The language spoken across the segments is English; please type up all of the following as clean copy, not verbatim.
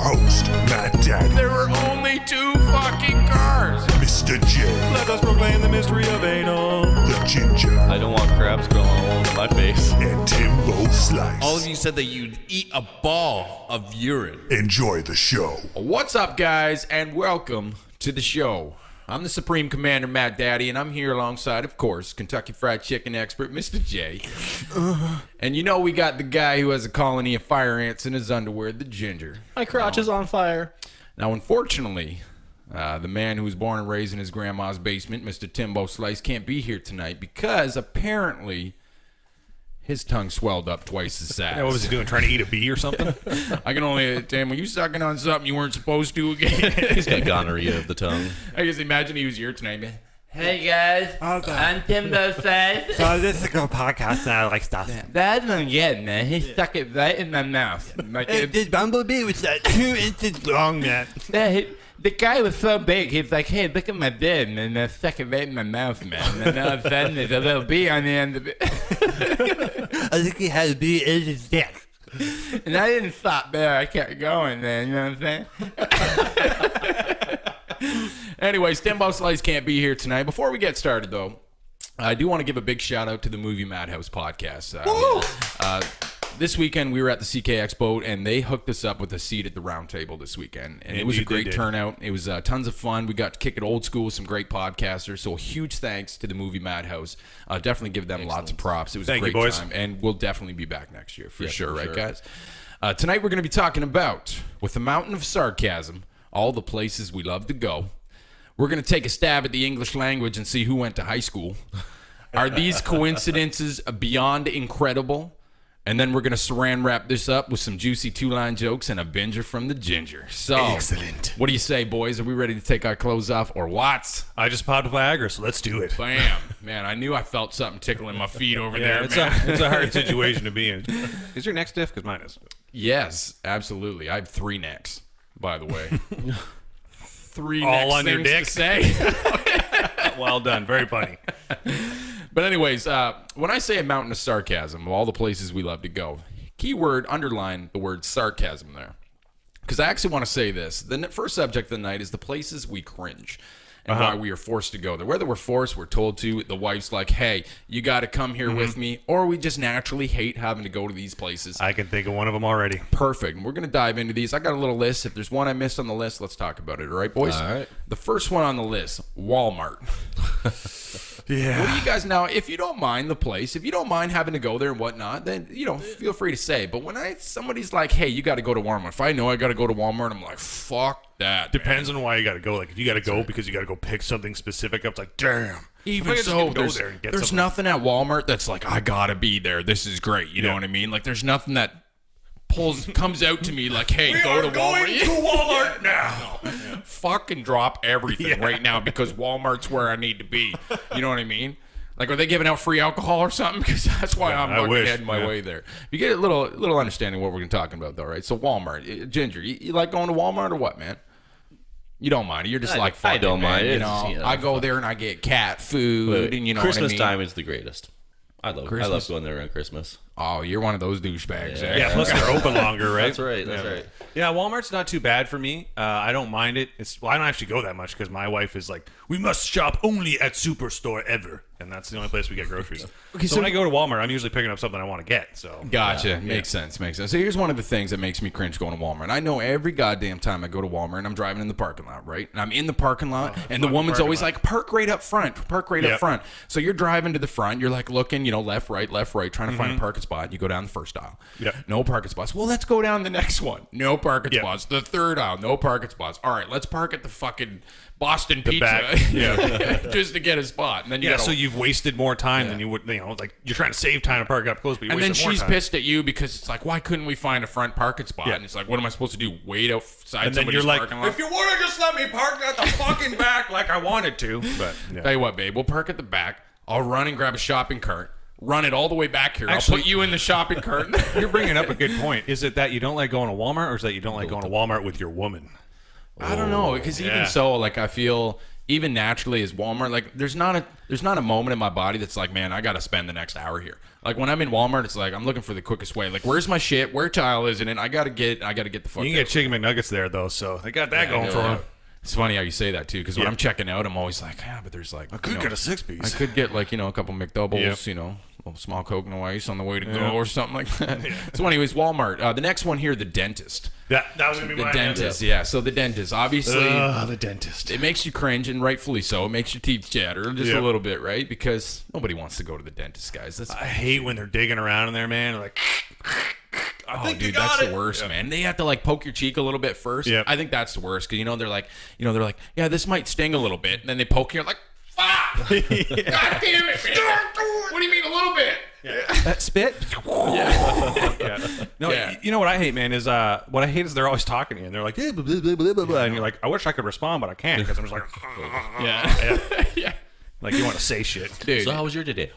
host, Matt Daddy. There were only 2 fucking cars. Mr. J. Let us proclaim the mystery of anal. The Ginger. I don't want crabs crawling all over my face. And Timbo Slice. All of you said that you'd eat a ball of urine. Enjoy the show. What's up, guys, and welcome to the show. I'm the Supreme Commander, Matt Daddy, and I'm here alongside, of course, Kentucky Fried Chicken expert, Mr. J. And you know we got the guy who has a colony of fire ants in his underwear, the Ginger. My crotch is on fire. Now, unfortunately, the man who was born and raised in his grandma's basement, Mr. Timbo Slice, can't be here tonight because apparently his tongue swelled up twice as fast. Yeah, what was he doing? Trying to eat a bee or something? I can only, damn, were you sucking on something you weren't supposed to again? He's got gonorrhea of the tongue. I just imagine he was here tonight, man. Hey guys, I'm Timbo Slice. So this is a good podcast and I like stuff. That's what I'm getting, man. He stuck it right in my mouth. Like This bumblebee was 2 inches long, man. the guy was so big, he's like, hey, look at my bed, and I stuck it right in my mouth, man. And all of a sudden, there's a little bee on the end of it. I think he had a bee in his dick. And I didn't stop there. I kept going, man. You know what I'm saying? Anyways, Timbo Slice can't be here tonight. Before we get started, though, I do want to give a big shout out to the Movie Madhouse podcast. This weekend, we were at the CK Expo, and they hooked us up with a seat at the round table this weekend. And it was a great turnout. It was tons of fun. We got to kick it old school with some great podcasters. So a huge thanks to the Movie Madhouse. Definitely give them lots of props. It was a great time. And we'll definitely be back next year for sure, right, guys? Tonight, we're going to be talking about, with a mountain of sarcasm, all the places we love to go. We're going to take a stab at the English language and see who went to high school. Are these coincidences beyond incredible? And then we're going to saran wrap this up with some juicy 2-line jokes and a binger from the Ginger. So, Excellent. What do you say, boys? Are we ready to take our clothes off or what? I just popped Viagra, so let's do it. Bam. Man, I knew I felt something tickling my feet over there, it's man. it's a hard situation to be in. Is your neck stiff? Because mine is. Yes, absolutely. I have 3 necks, by the way. 3 All necks on your things dick? to say. Well done. Very funny. But anyways, when I say a mountain of sarcasm, of all the places we love to go, keyword, underline the word sarcasm there. Because I actually want to say this. The first subject of the night is the places we cringe and why we are forced to go there. Whether we're forced, we're told to, the wife's like, hey, you got to come here with me, or we just naturally hate having to go to these places. I can think of one of them already. Perfect. And we're going to dive into these. I got a little list. If there's one I missed on the list, let's talk about it. All right, boys? All right. The first one on the list, Walmart. Yeah. What do you guys now? If you don't mind the place, if you don't mind having to go there and whatnot, then feel free to say. But when somebody's like, "Hey, you got to go to Walmart," if I know I got to go to Walmart, I'm like, "Fuck that." Depends on why you got to go. Like if you got to go because you got to go pick something specific up, it's like, damn. Even so, there's nothing at Walmart that's like, I gotta be there. This is great. You know what I mean? Like, there's nothing that comes out to me like, hey, go to Walmart. Going to Walmart now. Fucking drop everything right now because Walmart's where I need to be. You know what I mean? Like, are they giving out free alcohol or something? Because that's why I'm fucking heading my way there. You get a little understanding of what we're talking about, though, right? So Walmart, Ginger, you like going to Walmart or what, man? You don't mind it. You're just like, fuck I don't mind it. I go there and I get cat food, and you know Christmas what I mean? time is the greatest. I love going there around Christmas. Oh, you're one of those douchebags. Yeah, plus they're open longer, right? That's right. Yeah, Walmart's not too bad for me. I don't mind it. I don't actually go that much because my wife is like, we must shop only at Superstore ever. And that's the only place we get groceries. So when I go to Walmart, I'm usually picking up something I want to get. So Gotcha. Makes sense. So here's one of the things that makes me cringe going to Walmart. I know every goddamn time I go to Walmart and I'm driving in the parking lot, right? And I'm in the parking lot and the woman's always like, park right up front. Up front. So you're driving to the front. You're like looking, left, right, trying to find a parking spot. You go down the first aisle. Yep. No parking spots. Well, let's go down the next one. No parking spots. The third aisle. No parking spots. All right, let's park at the fucking Boston Pizza. Back. Just to get a spot. And then so you've wasted more time than you would, like you're trying to save time to park up close, but you and then wasted more she's time. pissed at you because it's like, why couldn't we find a front parking spot? And it's like, what am I supposed to do? Wait outside and then somebody's you're like, parking lot? if you would have just let me park at the fucking back like I wanted to. But tell you what, babe, we'll park at the back. I'll run and grab a shopping cart. Run it all the way back here. I'll put you in the shopping cart. You're bringing up a good point. Is it that you don't like going to Walmart, or is that you don't like going to Walmart with your woman? I don't know, because even so, like, I feel even naturally as Walmart, like there's not a moment in my body that's like, man, I got to spend the next hour here. Like when I'm in Walmart, it's like I'm looking for the quickest way. Like, where's my shit? Where tile is it? And I gotta get the fuck. You can get chicken McNuggets there though, so they got that going for them. It's funny how you say that too, because when I'm checking out, I'm always like, but there's like I could get a 6-piece. I could get like a couple McDoubles, a little small Coke no ice on the way to go or something like that. So anyways, Walmart. The next one here, the dentist. That was gonna be The my dentist, yeah. So the dentist, obviously, the dentist. it makes you cringe, and rightfully so. It makes your teeth chatter just a little bit, right? Because nobody wants to go to the dentist, guys. I hate when they're digging around in there, man. Like, I think dude, that's the worst, man. They have to like poke your cheek a little bit first. Yep. I think that's the worst because they're like, yeah, this might sting a little bit, and then they poke you, you're like, fuck, God damn it, man. What do you mean a little bit? That spit? No, you know what I hate, man, is what I hate is they're always talking to you and they're like, blah, blah, blah, blah, blah, blah. And you're like, I wish I could respond, but I can't because I'm just like, Yeah. Like you want to say shit, Dude. So how was your day?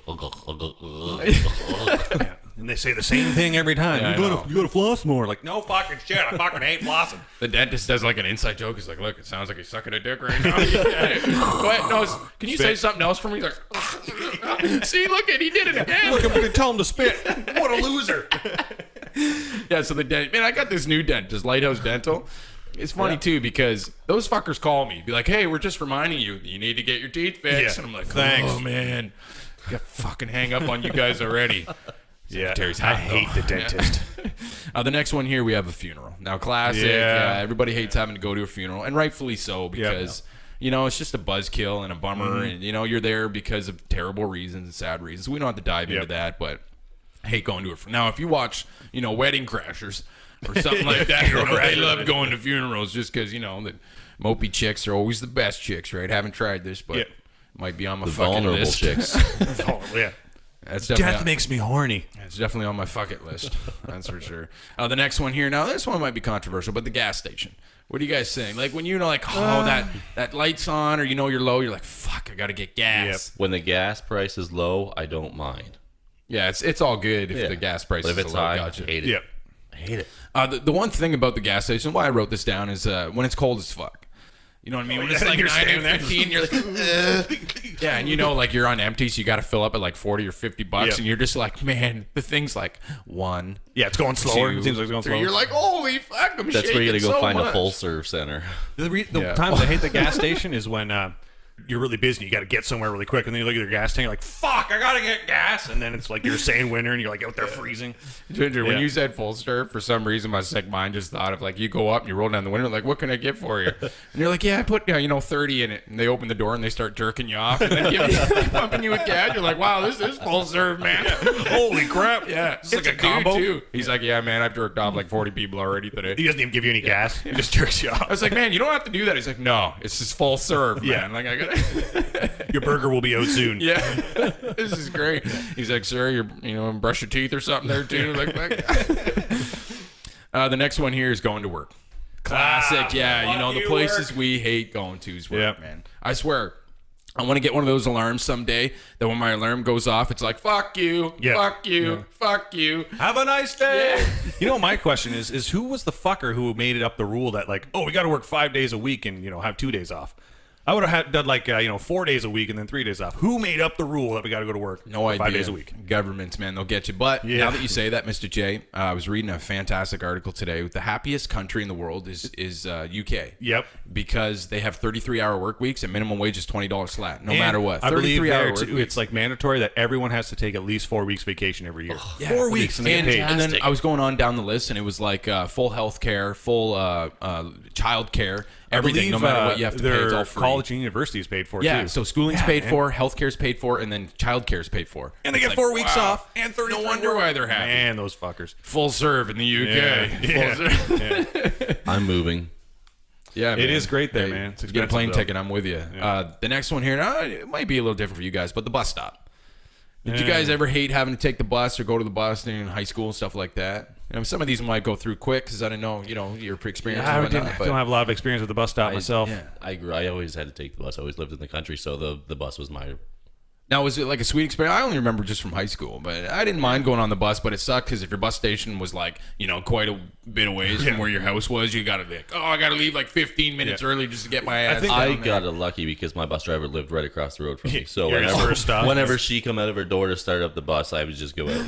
And they say the same thing every time. Yeah, you gotta floss more. Like, no fucking shit. I fucking hate flossing. The dentist does like an inside joke. He's like, look, it sounds like he's sucking a dick right now. Go ahead. No, can you say something else for me? He's like, see, look at he did it again. Look, I'm gonna tell him to spit. What a loser. Yeah, so the dentist, man, I got this new dentist, Lighthouse Dental. It's funny too because those fuckers call me, be like, hey, we're just reminding you that you need to get your teeth fixed. Yeah. And I'm like, Thanks. Oh man, I got fucking hang up on you guys already. Yeah, Secretary's I hot, hate though. the dentist. The next one here, we have a funeral. Now, classic. Yeah. Everybody hates having to go to a funeral, and rightfully so because, it's just a buzzkill and a bummer, and, you're there because of terrible reasons and sad reasons. We don't have to dive into that, but I hate going to it. Now, if you watch, Wedding Crashers or something like that, they love going to funerals just because, the mopey chicks are always the best chicks, right? Haven't tried this, but might be on my fucking vulnerable list. chicks. Yeah. That's definitely Death makes me horny. It's definitely on my bucket list. That's for sure. The next one here. Now, this one might be controversial, but the gas station. What are you guys saying? Like when that light's on or you're low, you're like, fuck, I got to get gas. When the gas price is low, I don't mind. Yeah, it's all good if the gas price But is if it's low. high, Gotcha. I hate it. Yep. I hate it. The one thing about the gas station, why I wrote this down, is when it's cold as fuck. You know what I mean? When it's like 9:15, you're like, yeah, and like you're on empty, so you got to fill up at like $40 or $50, and you're just like, man, the thing's like 1. Yeah, it's going slower. It seems like it's going 3. slower. You're like, holy fuck, I'm That's where you shaking gotta go so find much. a full serve center. The times I hate the gas station is when you're really busy. You got to get somewhere really quick, and then you look at your gas tank, you're like, fuck, I got to get gas. And then it's like you're saying winter, and you're like out there freezing. Ginger, when Yeah. you said full serve, for some reason my sick mind just thought of like you go up and you roll down the window, like, what can I get for you? And you're like, yeah, I put 30 in it. And they open the door and they start jerking you off and then pumping you with gas. You're like, wow, this is full serve, man. Holy crap. Yeah, It's like a combo. too. He's like, yeah, man, I've jerked off like 40 people already today. He doesn't even give you any gas. He just jerks you off. I was like, man, you don't have to do that. He's like, no, it's just full serve, Yeah. man. Like I got. Your burger will be out soon. Yeah, this is great. He's like, sir, you're brush your teeth or something there too. Like the next one here is going to work. Classic, the places we hate going to is work, man. I swear, I want to get one of those alarms someday that when my alarm goes off, it's like, fuck you, fuck you, fuck you. Have a nice day. You know, my question is who was the fucker who made it up the rule that like, oh, we got to work 5 days a week and have 2 days off? I would have done like 4 days a week and then 3 days off. Who made up the rule that we got to go to work? No idea. 5 days a week. Governments, man, they'll get you. But now that you say that, Mr. J, I was reading a fantastic article today. The happiest country in the world is UK. Yep. Because they have 33-hour work weeks and minimum wage is $20 flat, no And matter what. I believe 33-hour there, work too, it's like mandatory that everyone has to take at least 4 weeks vacation every year. Yeah, 4 weeks and they get paid. and then I was going on down the list and it was like full health care, full child care, everything, no matter what you have to pay, it's all free. College and university is paid for Yeah, too. so schooling's paid for, healthcare's paid for, and then child care's paid for. And they It's get 4 weeks off and 30. No wonder why they're happy. Man, those fuckers. Full serve in the UK. Yeah. Full serve. I'm moving. Yeah, It is great there, man. It's Get a expensive, plane though. ticket, I'm with you. The next one here, now, it might be a little different for you guys, but the bus stop. Did you guys ever hate having to take the bus or go to the bus in high school and stuff like that? Some of these might go through quick because I don't know, your experience. I and whatnot, don't have a lot of experience with the bus stop myself. yeah. I always had to take the bus. I always lived in the country, so the bus was my Now, was it like a sweet experience? I only remember just from high school, but I didn't mind going on the bus, but it sucked because if your bus station was like, quite a bit of ways from where your house was, you got to be like, I got to leave like 15 minutes early just to get my ass I down got there. it lucky because my bus driver lived right across the road from me. So You're his first stop. whenever she come out of her door to start up the bus, I would just go out.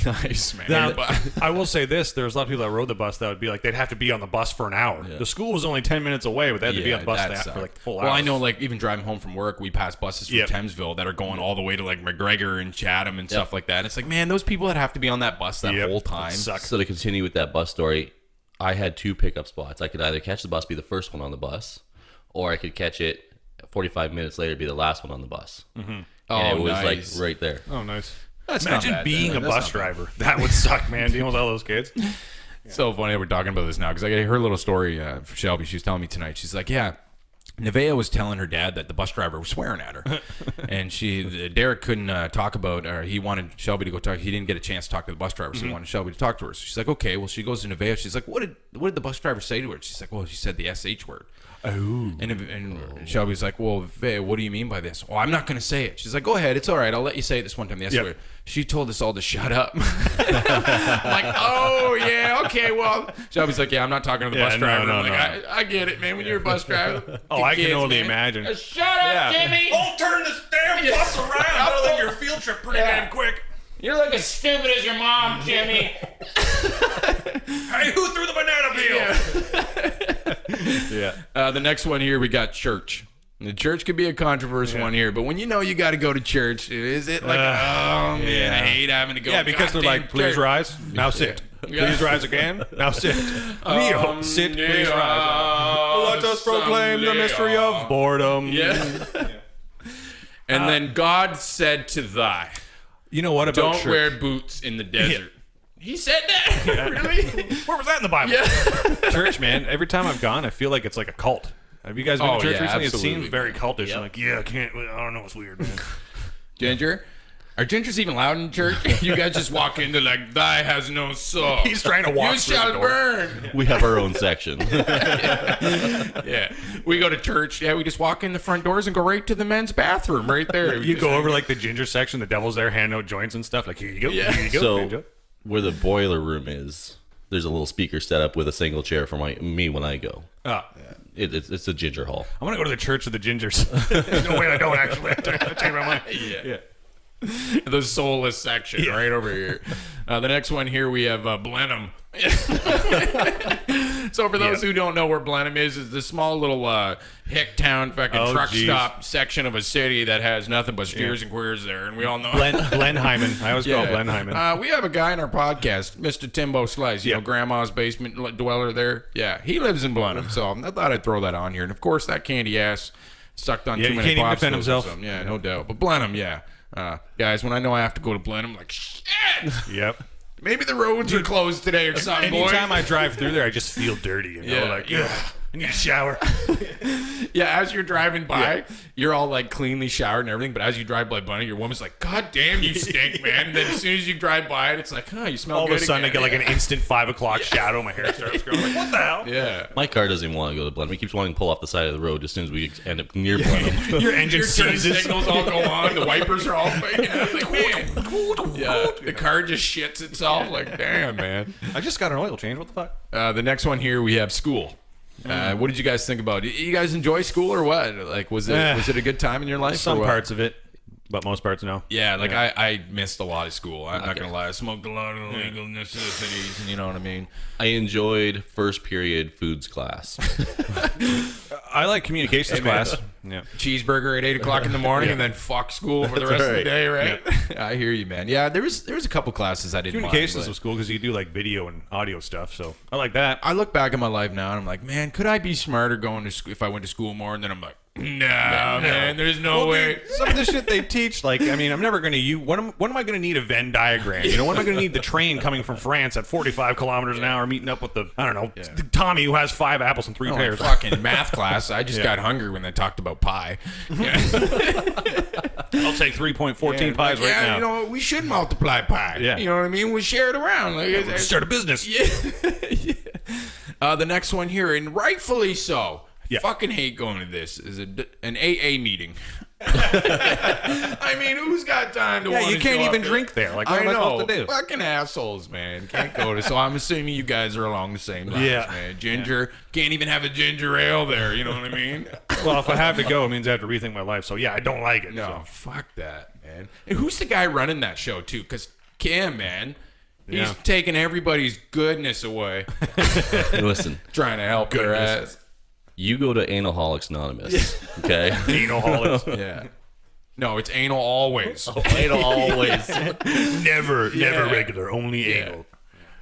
Nice, man. Now, I will say this: there's a lot of people that rode the bus that would be like they'd have to be on the bus for an hour. The school was only 10 minutes away, but they had to be on the bus that for like the full hour. Well, I know, like, even driving home from work, we pass buses from Thamesville that are going all the way to, like, McGregor and Chatham and stuff like that. And it's like, man, those people that have to be on that bus that whole time. Sucks. So to continue with that bus story, I had 2 pickup spots. I could either catch the bus, be the first one on the bus, or I could catch it 45 minutes later, be the last one on the bus. Mm-hmm. And it was nice. like right there. Oh, nice. That's Imagine not bad, being then. a That's bus not bad. driver. That would suck, man. Dealing with all those kids. So funny that we're talking about this now because I got her little story for Shelby. She was telling me tonight. She's like, yeah, Nevaeh was telling her dad that the bus driver was swearing at her, and Derek couldn't talk about, or he wanted Shelby to go talk. He didn't get a chance to talk to the bus driver, so he wanted Shelby to talk to her. So she's like, okay. Well, she goes to Nevaeh. She's like, what did the bus driver say to her? She's like, well, she said the SH word. Oh. And Shelby's like, well, Nevaeh, what do you mean by this? Oh, I'm not going to say it. She's like, go ahead. It's all right. I'll let you say it this one time. The S word. She told us all to shut up. I'm like, oh, yeah, okay, well. Shelby's like, yeah, I'm not talking to the bus driver. No, I'm like, I get it, man. When you're a bus driver. Oh, I can only imagine. Shut up, Jimmy. Don't turn this damn bus around. That'll end your field trip pretty damn quick. You're like as stupid as your mom, Jimmy. Hey, who threw the banana peel? The next one here, we got church. The church could be a controversial one here, but when you got to go to church, is it like, oh, man, I hate having to go. Yeah, because they're like, please rise, now sit. Please rise again, now sit. Kneel, sit, please rise. Let us proclaim the mystery of boredom. Yeah. And then God said to thy, You know what about don't church? wear boots in the desert. He said that? Really? Where was that in the Bible? Yeah. Church, man. Every time I've gone, I feel like it's like a cult. Have you guys been to church recently? absolutely. It seems very cultish. I'm like, I can't. I don't know. It's weird, man. Ginger? Are Gingers even allowed in church? You guys just walk into like, thy has no soul. He's trying to walk You through the shall door. burn. We have our own section. Yeah. We go to church. Yeah, we just walk in the front doors and go right to the men's bathroom right there. You go over like the ginger section. The devil's there, handing out joints and stuff. Like, here you go. Yeah. Here you go. So Ninja. where the boiler room is, there's a little speaker set up with a single chair for me when I go. It's a ginger hall. I want to go to the church of the gingers. No way I don't actually. I change my mind. Yeah. The soulless section right over here. The next one here we have Blenheim. So for those who don't know where Blenheim is the small little hick town fucking truck stop section of a city that has nothing but steers and queers there, and we all know Blenheimen. I always call it Blenheimen. we have a guy in our podcast, Mr. Timbo Slice, you know, grandma's basement dweller there. Yeah, he lives in Blenheim, so I thought I'd throw that on here. And of course that candy ass sucked on too he many can't even popsicles defend or himself. something. Yeah, no doubt. But Blenheim, guys, when I know I have to go to Blenheim, I'm like, shit! Yep. Maybe the roads are closed today or something, boy. Anytime I drive through there, I just feel dirty. You know, I need a shower. Yeah, as you're driving by, you're all like cleanly showered and everything, but as you drive by Bunny, your woman's like, God damn, you stink, man. And then as soon as you drive by it, it's like, oh, you smell All good of a sudden, again. I get like an instant 5 o'clock shadow. My hair starts growing. Like, what the hell? Yeah. My car doesn't even want to go to Blenheim. He keeps wanting to pull off the side of the road as soon as we end up near Blenheim. Your engine Your turn seizes. signals all go on, the wipers are all faking out. Like, man. Yeah, the car just shits itself. Like, damn, man. I just got an oil change. What the fuck? The next one here, we have school. What did you guys think about it? You guys enjoy school or what? Like, was it a good time in your life? Some or what? parts of it, but most parts no. Yeah, like I missed a lot of school. I'm not gonna lie. I smoked a lot of illegal necessities, and you know what I mean. I enjoyed first period foods class. I like communications class. Yeah. Cheeseburger at 8 o'clock in the morning, and then fuck school for the rest of the right. day, right? I hear you, man. Yeah, there was a couple classes I didn't Communications mind, but was cool because you do like video and audio stuff. So I like that. I look back at my life now, and I'm like, man, could I be smarter going to school if I went to school more? And then I'm like, nah, man, there's no way. Some of the shit they teach, like, I mean, I'm never going to use. When am I going to need a Venn diagram? You know, when am I going to need the train coming from France at 45 kilometers an hour, meeting up with the, I don't know, the Tommy who has 5 apples and 3 Oh, pears? fucking math class. I just got hungry when they talked about pie. Yeah. I'll take 3.14 pies right now. You know, we should multiply pie. Yeah. You know what I mean? We share it around. Like, Start a business. The next one here, and rightfully so. Yeah. I fucking hate going to this. Is an AA meeting. I mean, who's got time to? Yeah, want you to can't show even up there? drink there. Like, what am I supposed to do? Fucking assholes, man. Can't go to. So I'm assuming you guys are along the same lines, Yeah. man. Ginger can't even have a ginger ale there. You know what I mean? Well, if I have to go, it means I have to rethink my life. So yeah, I don't like it. No, so. fuck that, man. And who's the guy running that show too? Because Kim, man, he's Yeah. taking everybody's goodness away, Listen, trying to help their ass. you go to Analholics Anonymous, okay? Anal-holics. Yeah. No, it's anal always. Anal always. Never regular, only anal.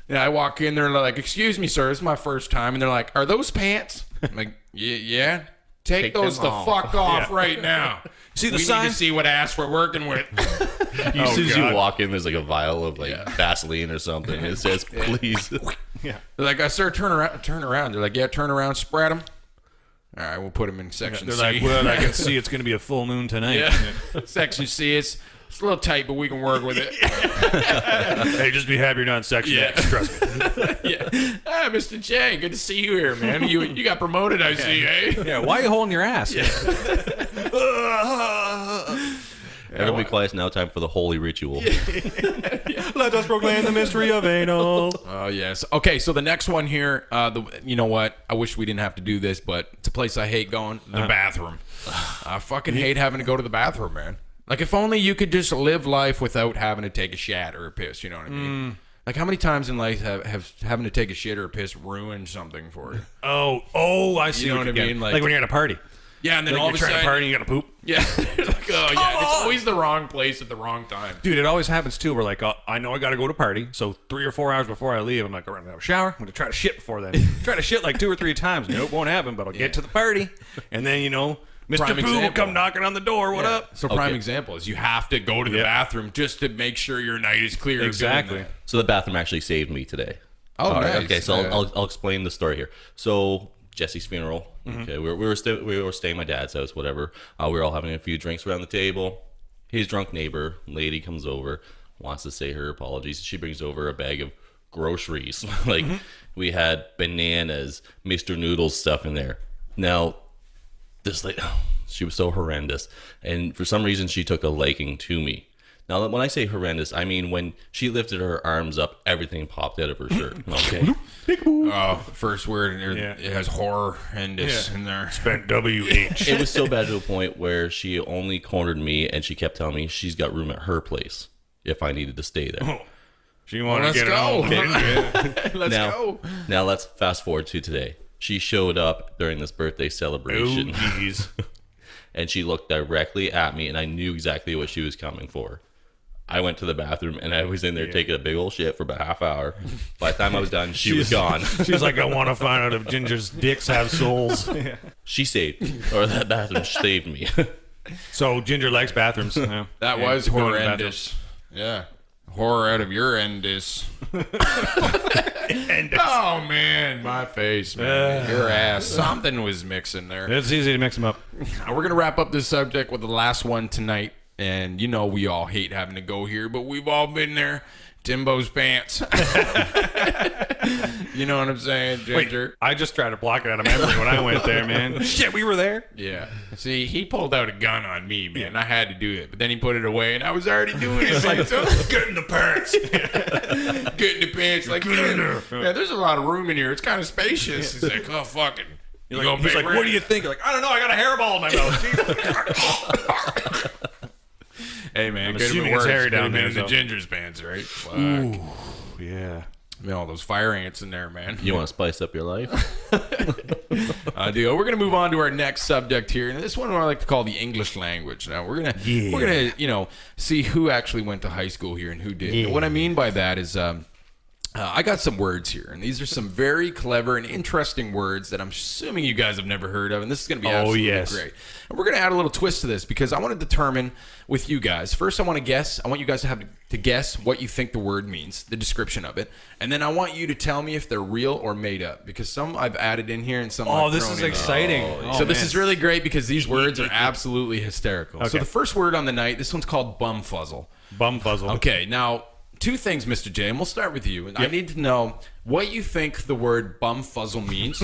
Yeah, I walk in there and they're like, "Excuse me, sir, this is my first time," and they're like, "Are those pants?" I'm like, "Yeah." Take those them the off. fuck off right now. See the we sign? need to see what ass we're working with. As soon as God. you walk in, there's like a vial of like Vaseline or something. It says, "Please." Yeah. They're like, "Sir, turn around." They're like, "Yeah, turn around, spread them." All right, we'll put them in section They're C. like, well, I can see it's going to be a full moon tonight. Yeah. Section C, it's a little tight, but we can work with it. Hey, just be happy you're not in section X. Trust me. Yeah. Ah, Mr. J, good to see you here, man. You got promoted, I see, eh? Yeah, why are you holding your ass? Everybody quiet. It's now time for the holy ritual. Let us proclaim the mystery of anal. Oh, yes. Okay, so the next one here, you know what? I wish we didn't have to do this, but it's a place I hate going, the bathroom. I fucking hate having to go to the bathroom, man. Like, if only you could just live life without having to take a shat or a piss, you know what I mean? Like, how many times in life have having to take a shit or a piss ruined something for you? Oh, I see. You know what what you I get. mean? Like when you're at a party. Yeah, and then Like all you're of a trying sudden... to party and you got to poop. Yeah. Like, oh, yeah. It's always the wrong place at the wrong time. Dude, it always happens too. We're like, I know I got to go to party, so 3 or 4 hours before I leave, I'm like, all right, I'm gonna have a shower. I'm gonna try to shit before then. Try to shit like 2 or 3 times. Nope, won't happen. But I'll get to the party, and then Mr. Prime Pooh will example. come knocking on the door. What up? So prime example is you have to go to the bathroom just to make sure your night is clear. Exactly. So the bathroom actually saved me today. Oh, All right, nice. okay, so I'll explain the story here. So Jesse's funeral. Okay, we were staying at my dad's house, whatever. We were all having a few drinks around the table. His drunk neighbor lady comes over, wants to say her apologies. She brings over a bag of groceries. Like we had bananas, Mr. Noodles stuff in there. Now, this lady, she was so horrendous, and for some reason she took a liking to me. Now, when I say horrendous, I mean when she lifted her arms up, everything popped out of her shirt. Okay. Oh, first word, it has horror and this in there. Spent WH. It was so bad to a point where she only cornered me, and she kept telling me she's got room at her place if I needed to stay there. She wanted Let's to get go. home. didn't you? Let's Now let's fast forward to today. She showed up during this birthday celebration, Oh, geez. and she looked directly at me, and I knew exactly what she was coming for. I went to the bathroom, and I was in there taking a big old shit for about half hour. By the time I was done, she was gone. She's like, I want to find out if Ginger's dicks have souls. She saved, or that bathroom saved me. So Ginger likes bathrooms. Yeah. That Yeah, was going to the horrendous. Yeah. Horror out of your endus. Oh, man. My face, man. Your ass. Something was mixing there. It's easy to mix them up. We're going to wrap up this subject with the last one tonight. And you know we all hate having to go here, but we've all been there. Timbo's pants. You know what I'm saying, Ginger? I just tried to block it out of memory when I went there, man. Shit, we were there. Yeah. See, he pulled out a gun on me, man. I had to do it, but then he put it away, and I was already doing it. It's like, so get in the pants. Get in the pants. Like, yeah, there's a lot of room in here. It's kind of spacious. He's like, oh, fucking. He's like, what do you think? You're like, I don't know. I got a hairball in my mouth. Hey, man. I'm Could have assuming been it's worse. hairy Could down have been there, in the so. Ginger's pants, right? Fuck. Yeah. I mean, all those fire ants in there, man. You want to spice up your life? I do. We're gonna move on to our next subject here, and this one I like to call the English language. Now we're gonna see who actually went to high school here and who did. And what I mean by that is I got some words here, and these are some very clever and interesting words that I'm assuming you guys have never heard of, and this is going to be absolutely great. And we're going to add a little twist to this because I want to determine with you guys. First, I want you guys to have to guess what you think the word means, the description of it, and then I want you to tell me if they're real or made up, because some I've added in here and some I've this thrown is in. exciting. So this is really great because these words are absolutely hysterical. So Okay. the first word on the night, this one's called bumfuzzle. Bumfuzzle. Okay, now Two things, Mr. J, and we'll start with you. I need to know what you think the word bumfuzzle means.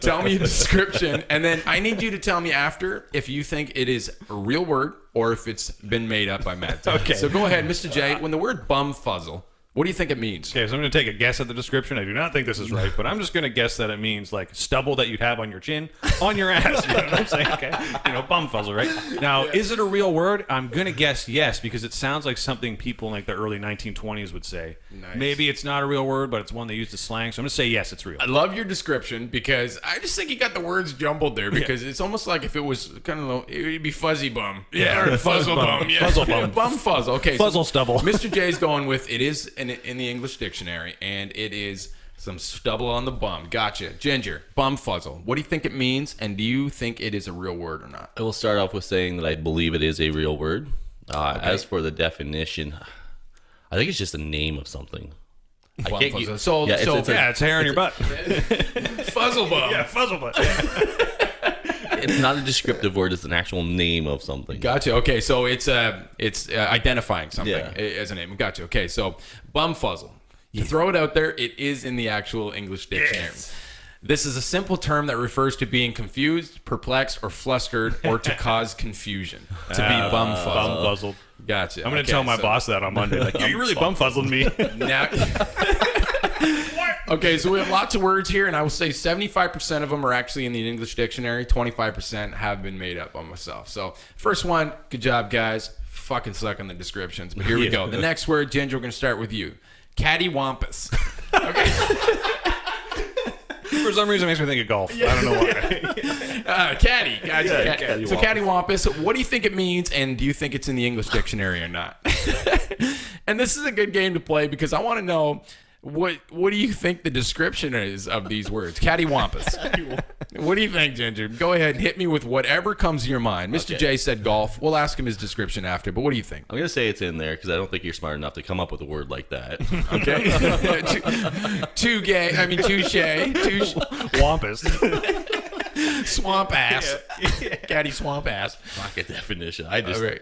Tell me a description, and then I need you to tell me after if you think it is a real word or if it's been made up by Matt. Okay. So go ahead, Mr. J. When the word bumfuzzle, what do you think it means? Okay, so I'm going to take a guess at the description. I do not think this is right, but I'm just going to guess that it means like stubble that you'd have on your chin, on your ass. You know what I'm saying? Okay, bumfuzzle, right? Now, is it a real word? I'm going to guess yes, because it sounds like something people in like the early 1920s would say. Nice. Maybe it's not a real word, but it's one they use to slang. So I'm going to say yes, it's real. I love your description because I just think you got the words jumbled there because it's almost like if it was kind of low, it would be fuzzy bum. Yeah, or fuzzle bum. Yeah. Fuzzle bum. Bum fuzzle. Okay. Fuzzle stubble. Mr. J's going with it is in the English dictionary, and it is some stubble on the bum. Gotcha. Ginger, bum fuzzle. What do you think it means, and do you think it is a real word or not? I will start off with saying that I believe it is a real word. As for the definition, I think it's just a name of something. Bum can't fuzzle. u- So, Yeah, so It's hair on your butt. fuzzle bum. Yeah, fuzzle butt. it's not a descriptive word. It's an actual name of something. Gotcha. Okay, so it's identifying something Yeah. as a name. Gotcha. Okay, so bum fuzzle. To throw it out there, it is in the actual English dictionary. Yes. This is a simple term that refers to being confused, perplexed, or flustered, or to cause confusion. To be bum fuzzled. Bumfuzzled. Gotcha. I'm going to tell my boss that on Monday. Like, you really bumfuzzled me. Now, okay, so we have lots of words here, and I will say 75% of them are actually in the English dictionary. 25% have been made up by myself. So, first one, good job, guys. Fucking suck on the descriptions, but here we go. The next word, Ginger, we're going to start with you. Cattywompus. Okay. For some reason, it makes me think of golf. I don't know why. Caddy. Gotcha. Yeah, Caddy. So cattywampus, what do you think it means, and do you think it's in the English dictionary or not? And this is a good game to play because I want to know what do you think the description is of these words? Cattywampus. What do you think, Ginger? Go ahead and hit me with whatever comes to your mind. Mr. J said golf. We'll ask him his description after, but what do you think? I'm going to say it's in there because I don't think you're smart enough to come up with a word like that. Okay. Too gay. I mean, touche. Wampus. Swamp ass. Caddy swamp ass. Fuck a definition. I don't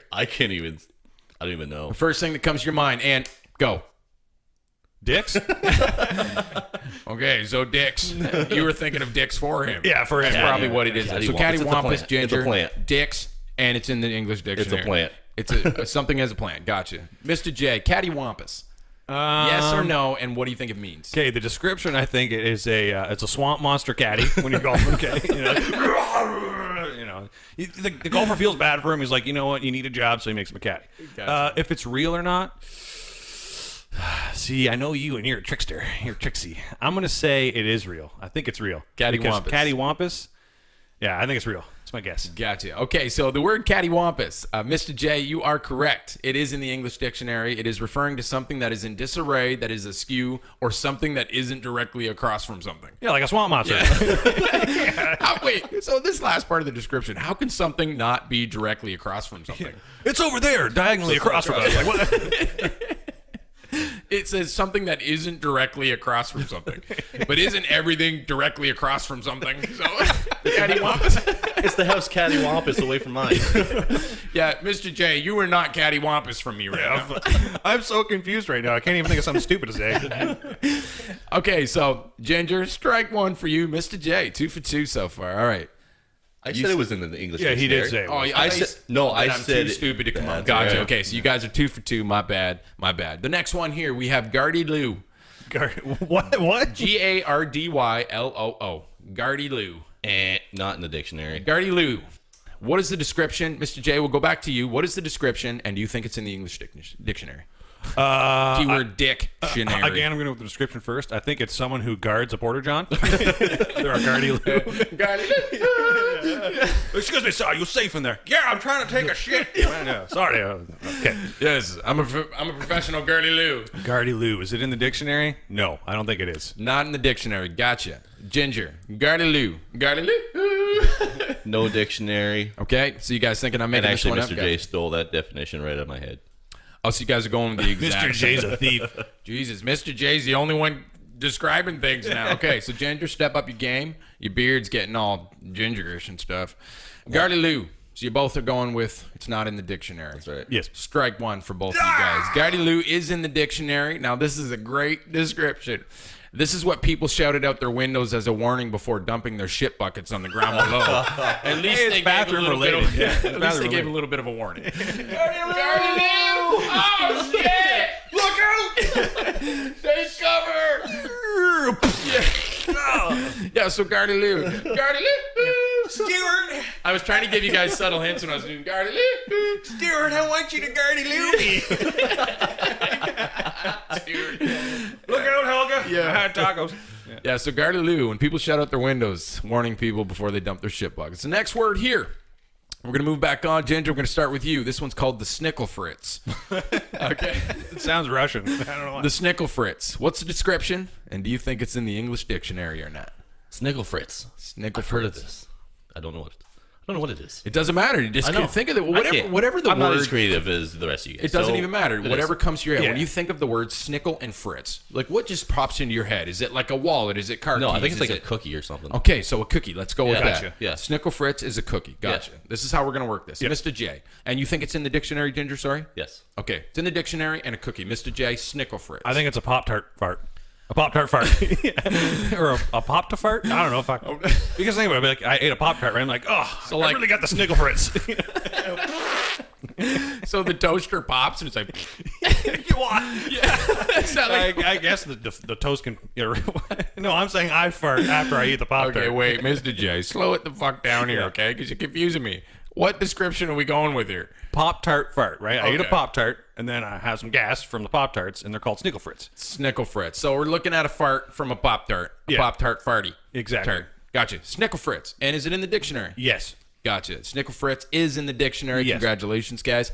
even know. First thing that comes to your mind, and go. Dicks? Okay, so dicks. You were thinking of dicks for him. Yeah, for him. That's probably what it is. Cattywampus. So It's a cattywampus, plant. Ginger, It's a plant. dicks, and it's in the English dictionary. plant. It's a something as a plant. Gotcha. Mr. J, cattywampus. Yes or no, and what do you think it means? Okay, the description, I think it is it's a swamp monster caddy when you're golfing. Okay, the golfer feels bad for him. He's like, you know what, you need a job, so he makes him a caddy. Gotcha. If it's real or not, see, I know you, and you're a trickster. You're tricksy. I'm gonna say it is real. I think it's real. Cattywampus. Cattywampus. Yeah, I think it's real. That's my guess. Gotcha. Okay, so the word cattywampus, Mr. J, you are correct. It is in the English dictionary. It is referring to something that is in disarray, that is askew, or something that isn't directly across from something. Yeah, like a swamp monster. Wait, so this last part of the description, how can something not be directly across from something? It's over there, diagonally across from us. Like, what? It says something that isn't directly across from something, but isn't everything directly across from something? So, cattywampus. It's the house cattywampus away from mine. Yeah, Mr. J, you are not cattywampus from me right now. I'm so confused right now. I can't even think of something stupid to say. Okay, so Ginger, strike one for you, Mr. J. 2 for 2 so far. All right. I said it was in the English Yeah, he dictionary. did say it. Oh, I said no. I I'm said too it- stupid to come up. That's Gotcha. right. Okay, so you guys are 2 for 2. My bad. My bad. The next one here we have Gardy Lou. What? Gardyloo. Gardy Lou. Not in the dictionary. Gardy Lou. What is the description, Mr. J? We'll go back to you. What is the description, and do you think it's in the English dictionary? Keyword dictionary. Again, I'm going to go with the description first. I think it's someone who guards a porta john. They're a guardy. Gardy Lou. Excuse me, sir. Are you safe in there? Yeah, I'm trying to take a shit. Yeah, sorry. Okay. Yes, I'm a professional Gardy Lou. Gardy Lou. Is it in the dictionary? No, I don't think it is. Not in the dictionary. Gotcha. Ginger. Gardy Lou. Gardy Lou. No dictionary. Okay, so you guys thinking I'm making And this actually, one Mr. up? J guys? stole that definition right out of my head. Oh, so you guys are going with the exact Mr. J's a thief. Jesus, Mr. J's the only one describing things now. Okay, so Ginger, step up your game. Your beard's getting all gingerish and stuff. Gardy Lou. So you both are going with it's not in the dictionary. That's right. Yes. Strike one for both of you guys. Gardy-loo is in the dictionary. Now, this is a great description. This is what people shouted out their windows as a warning before dumping their shit buckets on the ground below. At least they gave bathroom a little related. bit of, at least they gave a little bit of a warning. Gardy-loo! Oh, shit! Look out! Take cover! Yeah, so Gardy-loo. Gardy-loo! Stuart! I was trying to give you guys subtle hints when I was doing Gardy-loo. Stuart, I want you to Gardy-loo me. Look out, Helga. Yeah. I had tacos. Yeah, so Gardy-loo, when people shut out their windows, warning people before they dump their shit buckets. The next word here, we're going to move back on. Ginger, we're going to start with you. This one's called the snickersnee. Okay. It sounds Russian. I don't know why. The snickersnee. What's the description? And do you think it's in the English dictionary or not? Snickle Fritz. Snickersnee. I've heard of this. I don't know what it is. It doesn't matter. You just I know. can think of it. I can't. Whatever the I'm not as word. creative as the rest of you guys. It doesn't so even matter. it Whatever is. comes to your head. Yeah. When you think of the words snickle and fritz, like what just pops into your head? Is it like a wallet? Is it car No, I keys? think it's Is like a it- cookie or something. Okay, so a cookie. Let's go with Yeah. that. Gotcha. Yeah. Snickle Fritz is a cookie. Gotcha. This is how we're going to work this. Mr. J. And you think it's in the dictionary, Ginger? Sorry? Yes. Okay. It's in the dictionary and a cookie. Mr. J. Snickle Fritz. I think it's a Pop-Tart fart. A Pop-Tart fart. Or a Pop-to-fart? I don't know if I... Because think about it, I'd be like, I ate a Pop-Tart, right? I'm like, oh, So, I like- really got the Snickle Fritz. So the toaster pops and it's like... You want? It's not like... I guess the toast can... No, I'm saying I fart after I eat the Pop-Tart. Okay, wait, Mr. J. Slow it the fuck down here, okay? Because you're confusing me. What description are we going with here? Pop-Tart fart, right? I eat a Okay. Pop-Tart, and then I have some gas from the Pop-Tarts, and they're called Snickle Fritz. Snickle Fritz. So we're looking at a fart from a Pop-Tart. A Yeah. Pop-Tart farty. Exactly. Tart. Gotcha. Snickle Fritz. And is it in the dictionary? Yes. Gotcha. Snickle Fritz is in the dictionary. Yes. Congratulations, guys.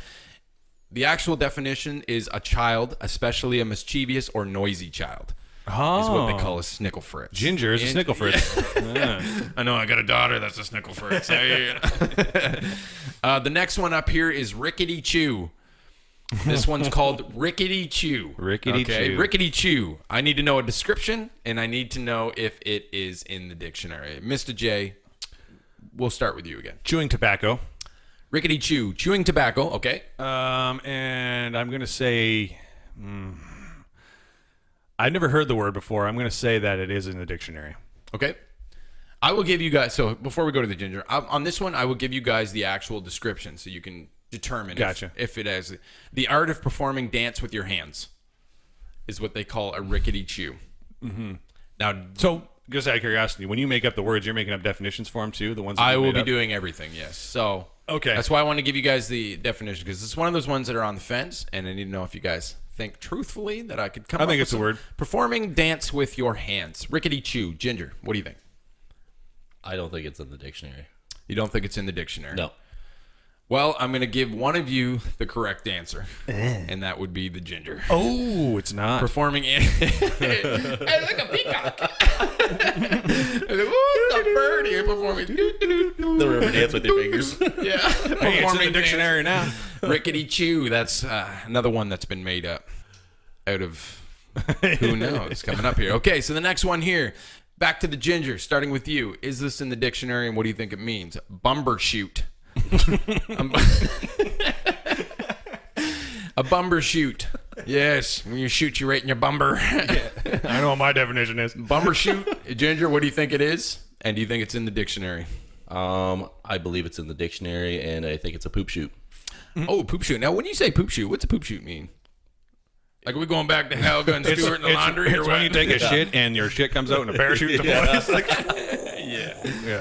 The actual definition is a child, especially a mischievous or noisy child. Oh. Is what they call a snickle Fritz. Ginger is a Snickle Fritz. I know, I got a daughter that's a snickle Fritz. The next one up here is Rickety Chew. This one's called Rickety Chew. Rickety Chew. Rickety Chew. I need to know a description, and I need to know if it is in the dictionary. Mr. J, we'll start with you again. Chewing tobacco. Rickety Chew. Chewing tobacco. Okay. And I'm going to say... I've never heard the word before. I'm going to say that it is in the dictionary. Okay. I will give you guys, so before we go to the ginger, on this one, I will give you guys the actual description so you can determine Gotcha. if it has. The art of performing dance with your hands is what they call a rickety chew. Mm-hmm. Now, So, just out of curiosity, when you make up the words, you're making up definitions for them too? The ones that I you will made be up? doing everything, yes. So, Okay. that's why I want to give you guys the definition, because it's one of those ones that are on the fence, and I need to know if you guys think truthfully that I could come I up think with it's a some- word. Performing dance with your hands. Rickety chew. Ginger, what do you think? I don't think it's in the dictionary. You don't think it's in the dictionary? No. Well, I'm going to give one of you the correct answer, and that would be the ginger. Oh, it's not. Performing in... Hey, look, a peacock. Ooh, a bird here performing. The river dance with your fingers. Yeah. Hey, it's in the Performing dictionary now. dance. Rickety chew. That's another one that's been made up out of who knows coming up here. Okay, so the next one here. Back to the ginger, starting with you. Is this in the dictionary, and what do you think it means? Bumbershoot. A bumbershoot. Yes, when you shoot you right in your bumber. I know what my definition is. Bumbershoot. Ginger, what do you think it is? And do you think it's in the dictionary? I believe it's in the dictionary, and I think it's a poop shoot. Oh, poop shoot. Now, when you say poop shoot, what's a poop shoot mean? Like, are we going back to Helga and Stuart and the laundry? It's or when what? you take a shit and your shit comes out in a parachute.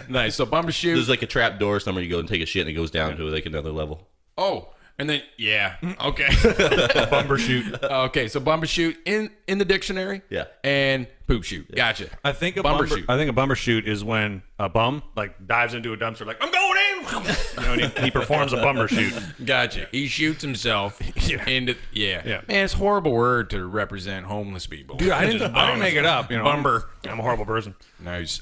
Nice. So, bumbershoot. There's like a trap door somewhere you go and take a shit, and it goes down to like another level. Oh, and then, yeah. Okay. Bumbershoot. Okay, so bumbershoot in the dictionary. Yeah. And poop shoot. Gotcha. I think a Bumbershoot. bumbershoot is when a bum like dives into a dumpster like I'm going in. You know, and he performs a bumbershoot. Gotcha. He shoots himself into Yeah. Man, it's a horrible word to represent homeless people. Dude, I didn't make it up. You know, Bumber. I'm a horrible person. Nice.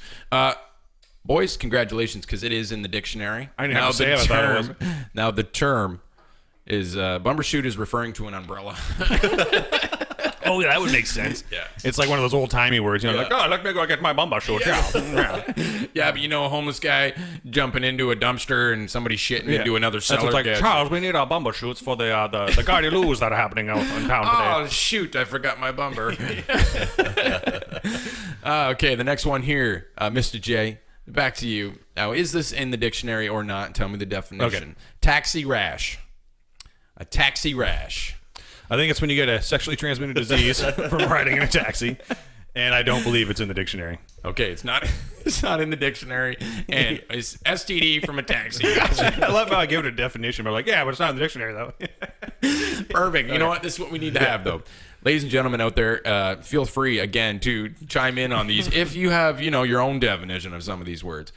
Boys, congratulations, because it is in the dictionary. I didn't have to say it, I thought it was. Now the term is bumbershoot is referring to an umbrella. Oh, yeah, that would make sense. Yeah. It's like one of those old-timey words, you know, like, oh, let me go get my bumbershoot. Yeah. Yeah, but you know, a homeless guy jumping into a dumpster and somebody shitting into another cellar. That's what's like, Yeah. Charles, we need our bumbershoots for the Gardy Loos that are happening out in town Oh, today. shoot, I forgot my bumper. Okay, the next one here, Mr. J. Back to you. Now, is this in the dictionary or not? Tell me the definition. Okay. Taxi rash. A taxi rash. I think it's when you get a sexually transmitted disease from riding in a taxi, and I don't believe it's in the dictionary. Okay, it's not. It's not in the dictionary, and it's STD from a taxi. I love how I give it a definition, but like, yeah, but it's not in the dictionary, though. Perfect. You know what? This is what we need to have, though. Ladies and gentlemen out there, feel free, again, to chime in on these if you have, your own definition of some of these words.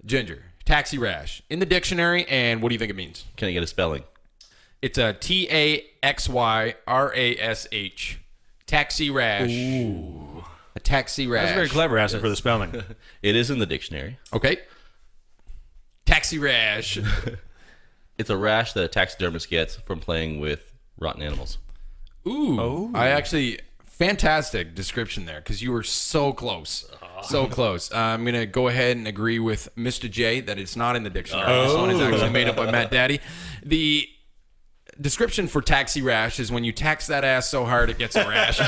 Ginger, taxi rash. In the dictionary, and what do you think it means? Can I get a spelling? It's a TAXYRASH. Taxi rash. Ooh. A taxi rash. That's very clever asking for the spelling. It is in the dictionary. Okay. Taxi rash. It's a rash that a taxidermist gets from playing with rotten animals. Ooh. I actually, fantastic description there because you were so close. So close. I'm going to go ahead and agree with Mr. J that it's not in the dictionary. This one is actually made up by Matt Daddy. The description for taxi rash is when you tax that ass so hard it gets a rash. You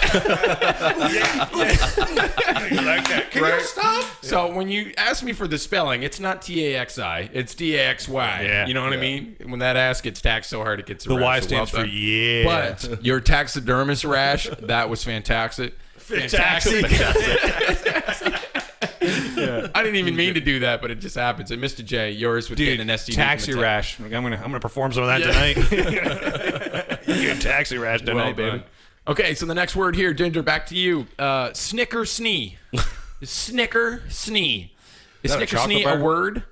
like that? Can you stop? So when you ask me for the spelling, it's not TAXI, it's DAXY. Yeah. You know what I mean? When that ass gets taxed so hard it gets a The rash. Y So stands for done. yeah. But your taxidermist rash, that was fantastic. Taxi. I didn't even mean to do that, but it just happens. And Mr. J, yours would get an STD. taxi from a rash. I'm gonna perform some of that tonight. You get taxi rash tonight, Well baby. done. Okay, so the next word here, Ginger, back to you. Snickersnee. Snickersnee. Is that a snickersnee chocolate a bar? word?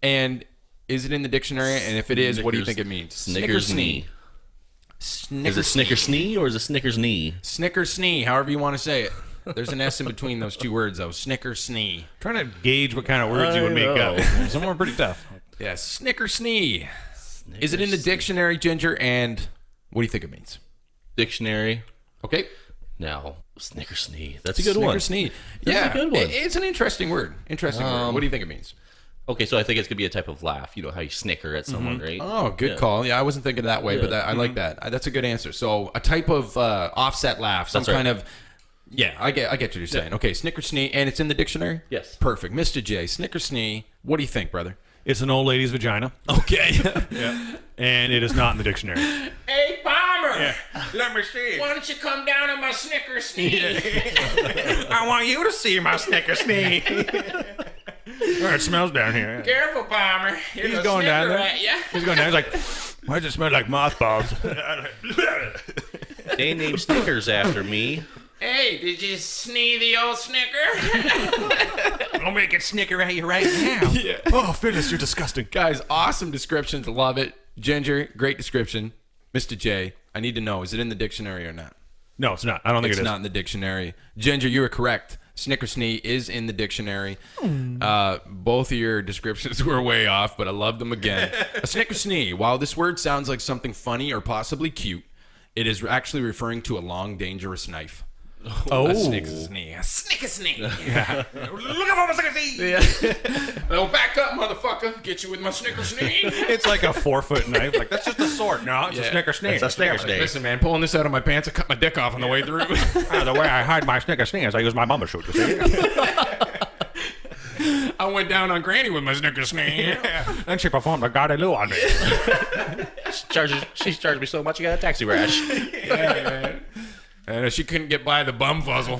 And is it in the dictionary? And if it is, what do you think it means? Snickersnee. Is it snickersnee or is it snickersnee? Snickersnee, however you want to say it. There's an S in between those two words, though. Snickersnee. Trying to gauge what kind of words you would make up. Some are pretty tough. Yeah, snickersnee. Is it in the dictionary, Ginger? And what do you think it means? Dictionary. Okay. Now, snickersnee. That's a good one. Snickersnee. That's Yeah, a good one. It's an interesting word. Interesting word. What do you think it means? Okay, so I think it's going to be a type of laugh. You know how you snicker at someone, right? Oh, good call. Yeah, I wasn't thinking that way, but I like that. That's a good answer. So a type of offset laugh, some That's right. kind of. Yeah, I get what you're saying. Okay, snickersnee, and it's in the dictionary. Yes. Perfect, Mr. J. Snickersnee. What do you think, brother? It's an old lady's vagina, Okay. and it is not in the dictionary. Hey, Bomber! Let me see. Why don't you come down on my snickersnee? I want you to see my snickersnee. Oh, it smells down here. Careful, Bomber. Here's He's a going down snicker there. at ya. He's going down. He's like, why does it smell like mothballs? They named Snickers after me. Hey, did you snee the old snicker? I'll make it snicker at you right now. Yeah. Oh, Phyllis, you're disgusting. Guys, awesome descriptions. Love it. Ginger, great description. Mr. J, I need to know, is it in the dictionary or not? No, it's not. I don't think It's it is. not in the dictionary. Ginger, you were correct. Snickersnee is in the dictionary. Both of your descriptions were way off, but I loved them again. A snickersnee, while this word sounds like something funny or possibly cute, it is actually referring to a long, dangerous knife. Oh. A snickersnee. A Snickersnee. Look at my snickersnee. Oh, back up, motherfucker. Get you with my snickersnee. It's like a 4-foot knife. Like, that's just a sword. No, it's a snickersnee. It's a snickersnee. Listen, man, pulling this out of my pants, I cut my dick off on the way through. The way I hide my snickersnee is I use my bumbershoot. You see? I went down on Granny with my snickersnee. Then she performed a Gardy Lou on me. She charged me so much, you got a taxi rash. Yeah, man. And she couldn't get by the bum fuzzle.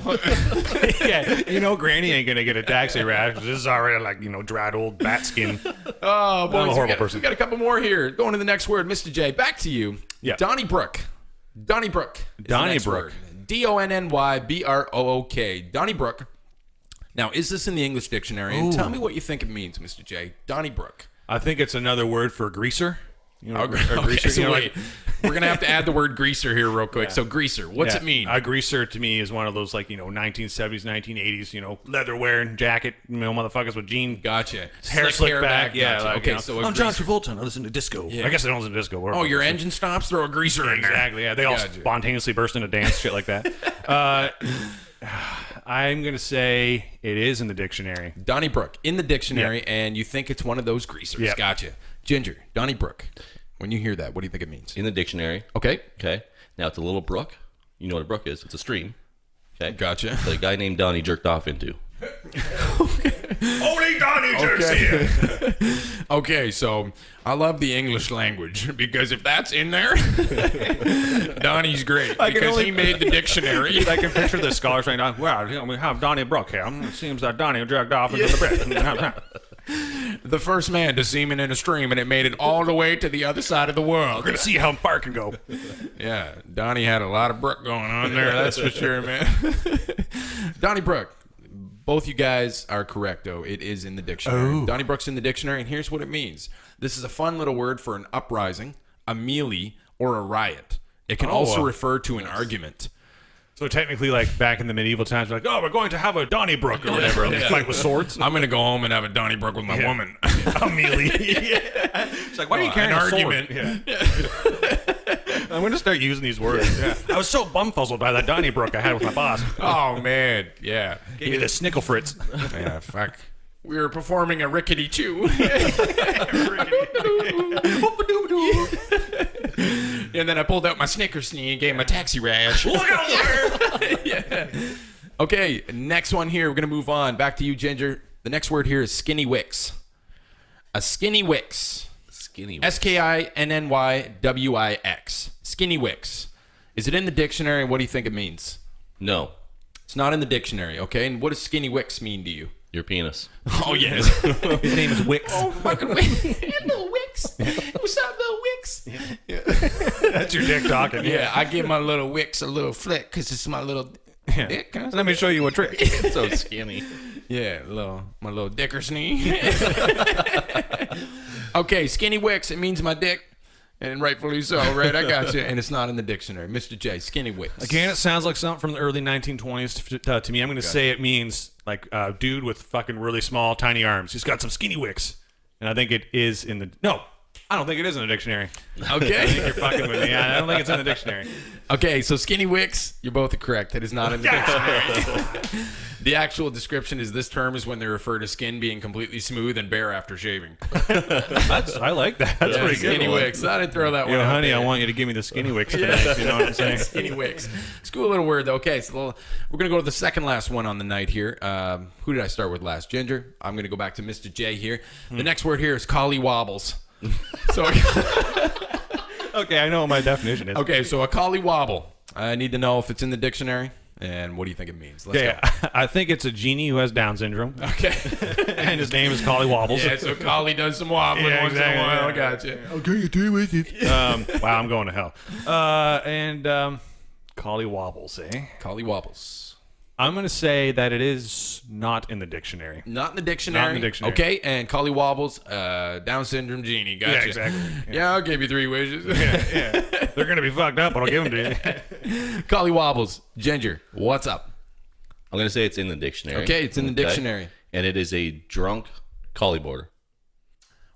Yeah, you know Granny ain't gonna get a taxi rash. This is already like, dried old bat skin. Oh, boys, I'm a horrible person. We got a couple more here. Going to the next word, Mr. J. Back to you. Yeah. Donnybrook. Donnybrook. is the next Donnybrook. word. Donnybrook. Donnybrook. Now, is this in the English dictionary? And tell me what you think it means, Mr. J. Donnybrook. I think it's another word for greaser. You know, Okay, a greaser. so you know, wait. We're gonna have to add the word greaser here real quick. So greaser, what's it mean? A greaser to me is one of those 1970s, 1980s, leather wearing jacket, motherfuckers with jean. Gotcha. Hair slicked back. Yeah. Gotcha. Okay, so a I'm John greaser. Travolta and I listen to disco. I guess they don't listen to disco. Oh, your engine stops. Throw a greaser in there. Exactly. Yeah. They all Gotcha. spontaneously burst into dance, shit like that. I'm gonna say it is in the dictionary. Donnybrook in the dictionary, and you think it's one of those greasers. Yeah. Gotcha. Ginger, Donnybrook. When you hear that, what do you think it means? In the dictionary. Okay. Okay. Now it's a little brook. You know what a brook is? It's a stream. Okay. Gotcha. That a guy named Donnie jerked off into. Only Donnie jerks here. Okay, so I love the English language because if that's in there, Donnie's great because he made the dictionary. I can picture the scholars right now. Well, we have Donnie Brook here. It seems that Donnie jerked off into the bed. The first man to semen in a stream, and it made it all the way to the other side of the world. We're gonna see how far it can go. Yeah, Donnie had a lot of Brook going on there, that's for sure, man. Donnie Brook. Both you guys are correct, though. It is in the dictionary. Donnybrook's in the dictionary, and here's what it means. This is a fun little word for an uprising, a melee, or a riot. It can also refer to an argument. So technically, back in the medieval times, we're going to have a Donnybrook or whatever, and they fight with swords. I'm going to go home and have a Donnybrook with my woman. A melee. It's like, why are you carrying an a sword? argument. Yeah. I'm going to start using these words. Yeah. I was so bumfuzzled by that Donnybrook I had with my boss. Oh, man. Yeah. Gave me the snicklefritz. Yeah, fuck. We were performing a rickety chew. And then I pulled out my snickersnee and gave him a taxi rash. Look out there! Yeah. Okay, next one here. We're going to move on. Back to you, Ginger. The next word here is skinnywix. A skinnywix. Skinny. Skinnywix. Skinnywix. Is it in the dictionary? What do you think it means? No. It's not in the dictionary, okay? And what does skinnywix mean to you? Your penis. Oh, yes. His name is Wix. Oh, fucking Wix. Little Wix. What's up, little Wix? That's your dick talking. Yeah, I give my little Wix a little flick because it's my little dick. Can I say- Let me show you a trick. So skinny. Yeah, my little dickersnee. Okay, skinny Wix. It means my dick. And rightfully so, right? I got you. And it's not in the dictionary. Mr. J, skinny Wix. Again, it sounds like something from the early 1920s to me. I'm going to say it means a dude with fucking really small, tiny arms. He's got some skinny wicks. And I think it is in the... No, I don't think it is in the dictionary. I think Okay. you're fucking with me. I don't think it's in the dictionary. Okay, so skinny Wix, you're both correct. It is not in the dictionary. The actual description is this term is when they refer to skin being completely smooth and bare after shaving. I like that. That's pretty good. Skinny Wix. I didn't throw that one Yo, out honey, there. I want you to give me the skinny wicks tonight. You know what I'm saying? Skinny Wix. It's a cool little word, though. Okay, so we're going to go to the second last one on the night here. Who did I start with last? Ginger. I'm going to go back to Mr. J here. The next word here is collie wobbles. So, Okay, I know what my definition is. okay, so a collie wobble. I need to know if it's in the dictionary. And what do you think it means? Let's Okay, I think it's a genie who has Down syndrome, go. Okay. and his name is Collie Wobbles. Yeah, so collie does some wobbling Yeah, once exactly, in a while. yeah. Gotcha. Okay, you do with it. Wow, I'm going to hell. Collie Wobbles, eh? Collie wobbles. I'm going to say that it is not in the dictionary. Not in the dictionary. Not in the dictionary. Okay, and collie wobbles, Down syndrome genie. Gotcha. Yeah, exactly. Yeah, I'll give you 3 wishes. Yeah. They're going to be fucked up, but I'll give them to you. Collie wobbles. Ginger, what's up? I'm going to say it's in the dictionary. Okay, it's in the dictionary. And it is a drunk collie border.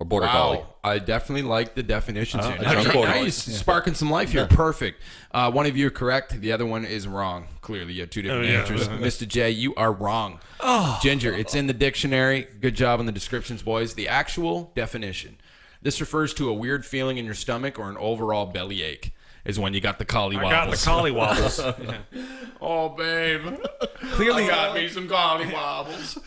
Or border collie. I definitely like the definitions here. a drunk border collie. Nice. Sparking some life here. Perfect. One of you are correct. The other one is wrong. Clearly, you have 2 different answers. Mr. J, you are wrong. Ginger, it's in the dictionary. Good job on the descriptions, boys. The actual definition. This refers to a weird feeling in your stomach or an overall bellyache. Is when you got the collie wobbles. I got the Collie Wobbles. Oh, babe. Clearly, Got me some collie wobbles.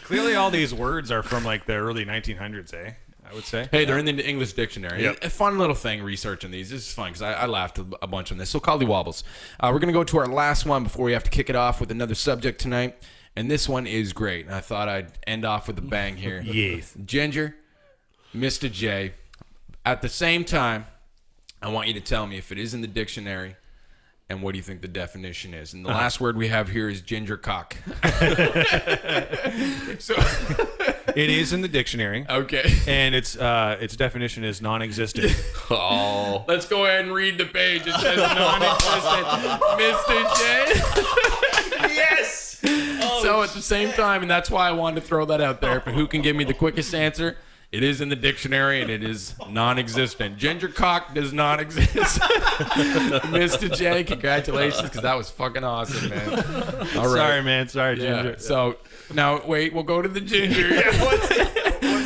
clearly, all these words are from the early 1900s, eh? I would say. Hey, they're in the English dictionary. Yep. A fun little thing researching these. This is fun because I laughed a bunch on this. So, collie wobbles. We're going to go to our last one before we have to kick it off with another subject tonight. And this one is great. And I thought I'd end off with a bang here. Yes. Ginger, Mr. J, at the same time, I want you to tell me if it is in the dictionary and what do you think the definition is. And the last word we have here is ginger cock. So It is in the dictionary, Okay. and its definition is non-existent. Oh, Let's go ahead and read the page. It says non-existent. Mr. J. Yes. So at the same time, and that's why I wanted to throw that out there, for who can give me the quickest answer, it is in the dictionary, and it is non-existent. Ginger cock does not exist. Mr. J, congratulations, because that was fucking awesome, man. All right. Sorry, man. Sorry, Ginger. Yeah. So now, wait, we'll go to the ginger. What's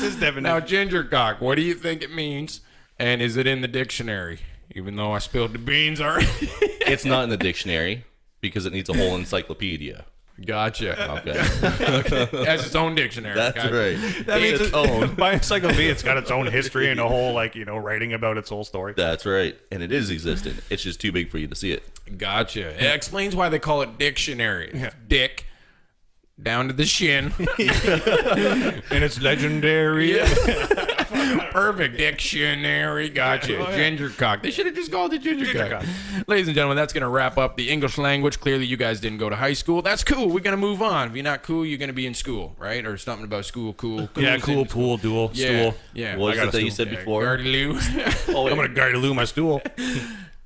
his definition? Now, ginger cock, what do you think it means? And is it in the dictionary? Even though I spilled the beans already. it's not in the dictionary because it needs a whole encyclopedia. Gotcha. Okay, It has its own dictionary. that's Gotcha. right. That means its own. by encyclopedia, it's got its own history and a whole writing about its whole story. That's right, and it is existent. It's just too big for you to see it. Gotcha. It explains why they call it dictionary. Dick. Down to the shin. And it's legendary. Perfect dictionary. Gotcha. Oh, yeah. Ginger cock. They should have just called it ginger cock. Ladies and gentlemen, that's going to wrap up the English language. Clearly, you guys didn't go to high school. That's cool. We're going to move on. If you're not cool, you're going to be in school, right? Or something about school. Cool. Yeah, Cool's cool, in- pool, duel, Yeah. stool. Yeah. What I is got it a that you stool. said before? Gardy Lou. Oh, I'm wait. gonna Gardy my stool.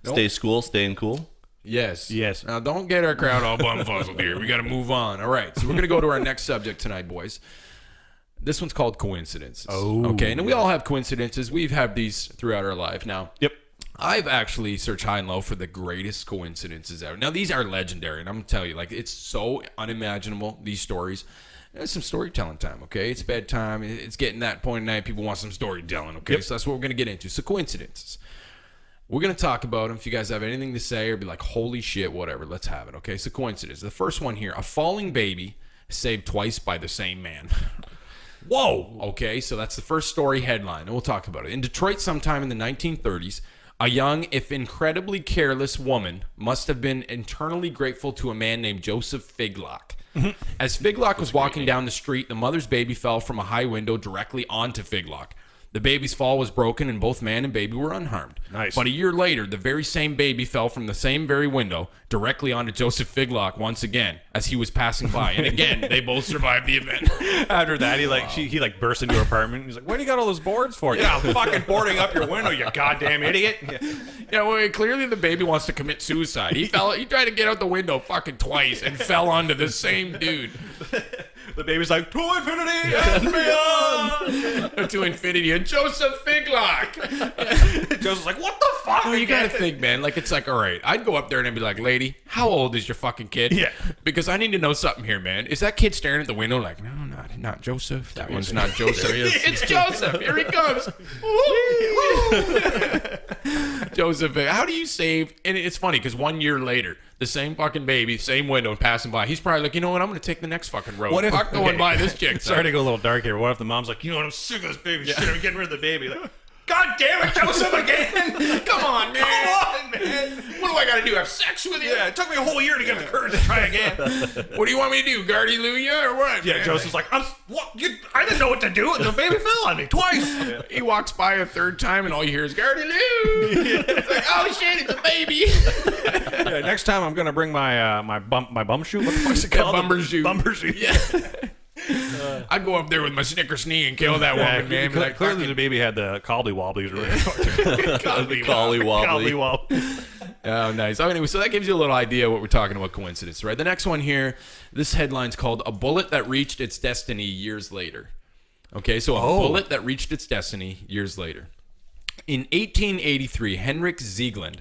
Stay school, staying cool. Yes. Yes. Now, don't get our crowd all bumfuzzled here. We got to move on. All right. So we're going to go to our next subject tonight, boys. This one's called coincidences. Oh. Okay. And we all have coincidences. We've had these throughout our life. Now, Yep. I've actually searched high and low for the greatest coincidences ever. Now, these are legendary, and I'm going to tell you, like, it's so unimaginable, these stories. There's some storytelling time, okay? It's bedtime. It's getting that point at night. People want some storytelling, okay? Yep. So that's what we're going to get into. So, coincidences. We're going to talk about them. If you guys have anything to say or be like, holy shit, whatever, let's have it, okay? So, coincidence. The first one here, a falling baby saved twice by the same man. Whoa! Okay, so that's the first story headline, and we'll talk about it. In Detroit, sometime in the 1930s, a young, if incredibly careless woman must have been internally grateful to a man named Joseph Figlock. As Figlock was walking down the street, the mother's baby fell from a high window directly onto Figlock. The baby's fall was broken, and both man and baby were unharmed. Nice. But a year later, the very same baby fell from the same very window directly onto Joseph Figlock once again as he was passing by. And again, they both survived the event. After that, he burst into her apartment. He's like, "What do you got all those boards for?" Yeah, I'm fucking boarding up your window, you goddamn idiot. Yeah, well, clearly the baby wants to commit suicide. He tried to get out the window fucking twice and fell onto the same dude. The baby's like, "To infinity and beyond." To infinity and Joseph Figlock. Joseph's like, "What the fuck?" Oh, you gotta think, man. Like, it's like, all right, I'd go up there and I'd be like, lady, how old is your fucking kid? Yeah. Because I need to know something here, man. Is that kid staring at the window like, no, not Joseph. That one's not Joseph. It's Joseph. Here he comes. Joseph, how do you save? And it's funny because 1 year later, the same fucking baby, same window, and passing by. He's probably like, you know what? I'm going to take the next fucking road. What if- Fuck going by this chick. Sorry to go a little dark here. What if the mom's like, "You know what? I'm sick of this baby shit. I'm getting rid of the baby." Like, "God damn it, Joseph again!" Come on, man. Come on, man. What do I got to do? Have sex with you? Yeah, it took me a whole year to get the courage to try again. What do you want me to do? Guardy Luya or what? Yeah, man? Joseph's like, I didn't know what to do. The baby fell on me twice. He walks by a third time and all you hear is Guardy Lou. It's like, oh shit, it's a baby. Yeah, next time I'm gonna bring my my bumbershoot. What the fuck's it called? Bumbershoot. Bumbershoot. Yeah. I'd go up there with my snickersnee and kill that Yeah, woman, man. Be like, clearly fucking the baby had the cobbly wobblies. Collie wobbly. Oh, nice. So anyway, so that gives you a little idea what we're talking about coincidence, right? The next one here, this headline's called "A Bullet That Reached Its Destiny Years Later." Okay, so a bullet that reached its destiny years later. In 1883, Henrik Ziegland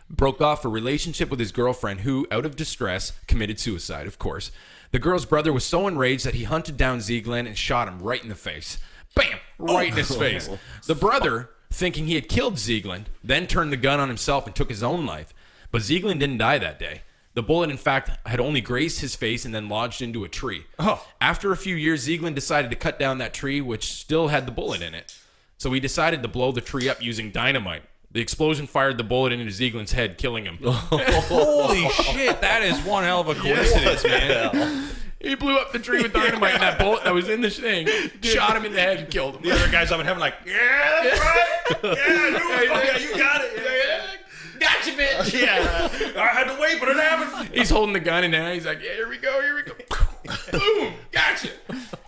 broke off a relationship with his girlfriend who, out of distress, committed suicide, of course. The girl's brother was so enraged that he hunted down Ziegland and shot him right in the face. Bam! Right in his face. The brother, thinking he had killed Ziegland, then turned the gun on himself and took his own life. But Ziegland didn't die that day. The bullet, in fact, had only grazed his face and then lodged into a tree. After a few years, Ziegland decided to cut down that tree, which still had the bullet in it. So he decided to blow the tree up using dynamite. The explosion fired the bullet into Ziegland's head, killing him. Holy shit, that is one hell of a coincidence, man. He blew up the tree with dynamite, and that bullet that was in the thing shot him in the head and killed him. The other guy's up in heaven like, "Yeah, that's right. Yeah, you got it. Gotcha, bitch. Yeah, I had to wait, but it happened." He's holding the gun in there. He's like, yeah, here we go. Boom. Got gotcha.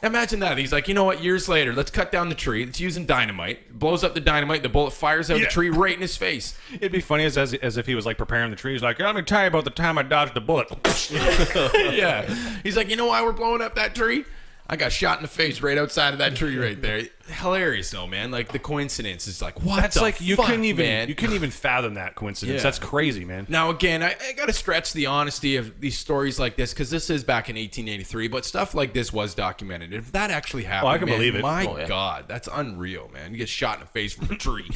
Imagine that. He's like, you know what? Years later, let's cut down the tree. It's using dynamite. Blows up the dynamite. The bullet fires out the tree right in his face. It'd be funny as if he was like preparing the tree. He's like, let me tell you about the time I dodged a bullet. Yeah. He's like, you know why we're blowing up that tree? I got shot in the face right outside of that tree right there. Hilarious though, man. Like the coincidence is like, what? That's the like you fuck, couldn't even man? you couldn't even fathom that coincidence. Yeah. That's crazy, man. Now again, I got to stretch the honesty of these stories like this because this is back in 1883, but stuff like this was documented. If that actually happened, I can man, believe it. My Oh, yeah. God, that's unreal, man. You get shot in the face from a tree.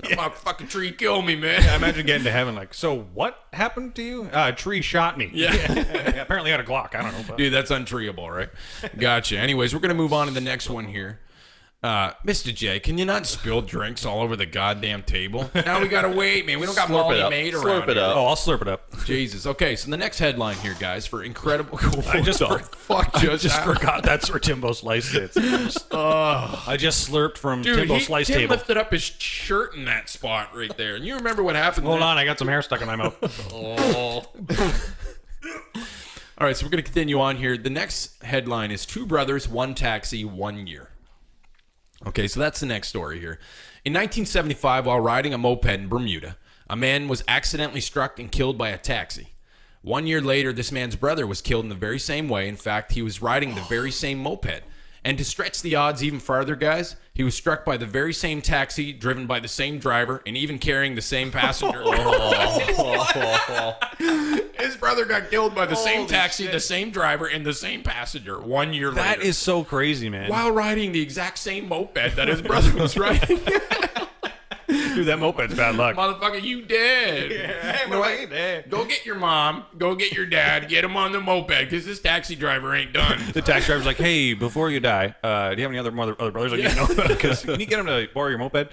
That fucking tree killed me, man. I imagine getting to heaven like, so what happened to you? A tree shot me. Yeah. Apparently had a Glock. I don't know. But. Dude, that's untreeable, right? Gotcha. Anyways, we're gonna move on to the next one here. Mr. J, can you not spill drinks all over the goddamn table? Now we gotta wait, man. We don't got Slurp Molly it up. Maid around Slurp it here. up. Oh, I'll slurp it up. Jesus. Okay, so the next headline here, guys, for incredible. I just forgot. that's where Timbo Slice sits. I just slurped from Dude, Timbo Slice Tim table. lifted up his shirt in that spot right there, and you remember what happened? Hold there? on, I got some hair stuck in my mouth. All right, so we're gonna continue on here. The next headline is 2 brothers, 1 taxi, 1 year. Okay, so that's the next story here. In 1975, while riding a moped in Bermuda, a man was accidentally struck and killed by a taxi. 1 year later, this man's brother was killed in the very same way. In fact, he was riding the very same moped. And to stretch the odds even farther, guys, he was struck by the very same taxi, driven by the same driver, and even carrying the same passenger. His brother got killed by the same taxi, the same driver, and the same passenger 1 year later. That is so crazy, man. While riding the exact same moped that his brother was riding. Dude, that moped's bad luck. Motherfucker, you dead. You know what? Go get your mom, go get your dad, get him on the moped, because this taxi driver ain't done. The taxi driver's like, hey, before you die, do you have any other brothers I need to know about? Because can you get him to borrow your moped?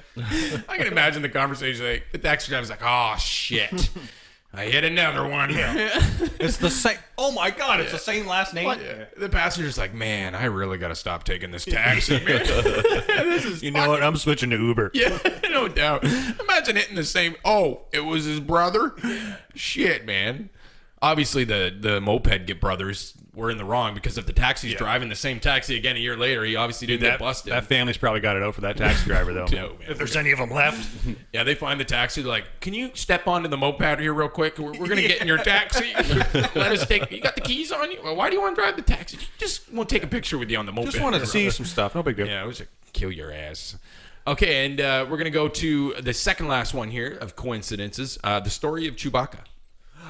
I can imagine the conversation. Like, the taxi driver's like, oh, shit. I hit another one. It's the same. Oh my God, it's the same last name. Yeah. The passenger's like, man, I really got to stop taking this taxi, man. This is You know what? I'm switching to Uber. Yeah, no doubt. Imagine hitting the same. Oh, it was his brother? Shit, man. Obviously, the moped brothers were in the wrong because if the taxi's driving the same taxi again a year later, he obviously didn't get busted. That family's probably got it out for that taxi driver, though. No, man. If there's any of them left. Yeah, they find the taxi. They're like, can you step onto the moped here real quick? We're going to get in your taxi. Let us take. You got the keys on you? Well, why do you want to drive the taxi? Just want to take a picture with you on the moped. Just wanted to see some stuff. No big deal. Yeah, I was like, kill your ass. Okay, and we're going to go to the second last one here of coincidences. The story of Chewbacca.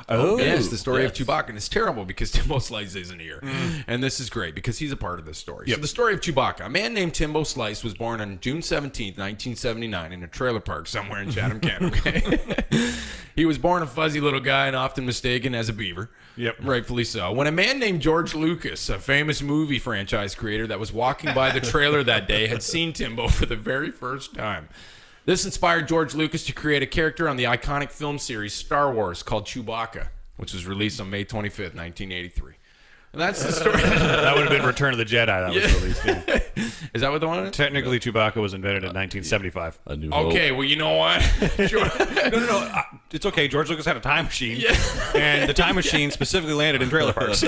Oh, Yes, the story of Chewbacca. And it's terrible because Timbo Slice isn't here. Mm. And this is great because he's a part of this story. So the story of Chewbacca. A man named Timbo Slice was born on June 17th, 1979 in a trailer park somewhere in Chatham, Canada. Okay? He was born a fuzzy little guy and often mistaken as a beaver. Yep. Rightfully so. When a man named George Lucas, a famous movie franchise creator that was walking by the trailer that day, had seen Timbo for the very first time. This inspired George Lucas to create a character on the iconic film series Star Wars called Chewbacca, which was released on May 25th, 1983. And that's the story. That would have been Return of the Jedi that was released. Yeah. Is that what the one is? Technically, Chewbacca was invented in 1975. A new hope. Okay, well, you know what? No. It's okay. George Lucas had a time machine. And the time machine specifically landed in trailer parks.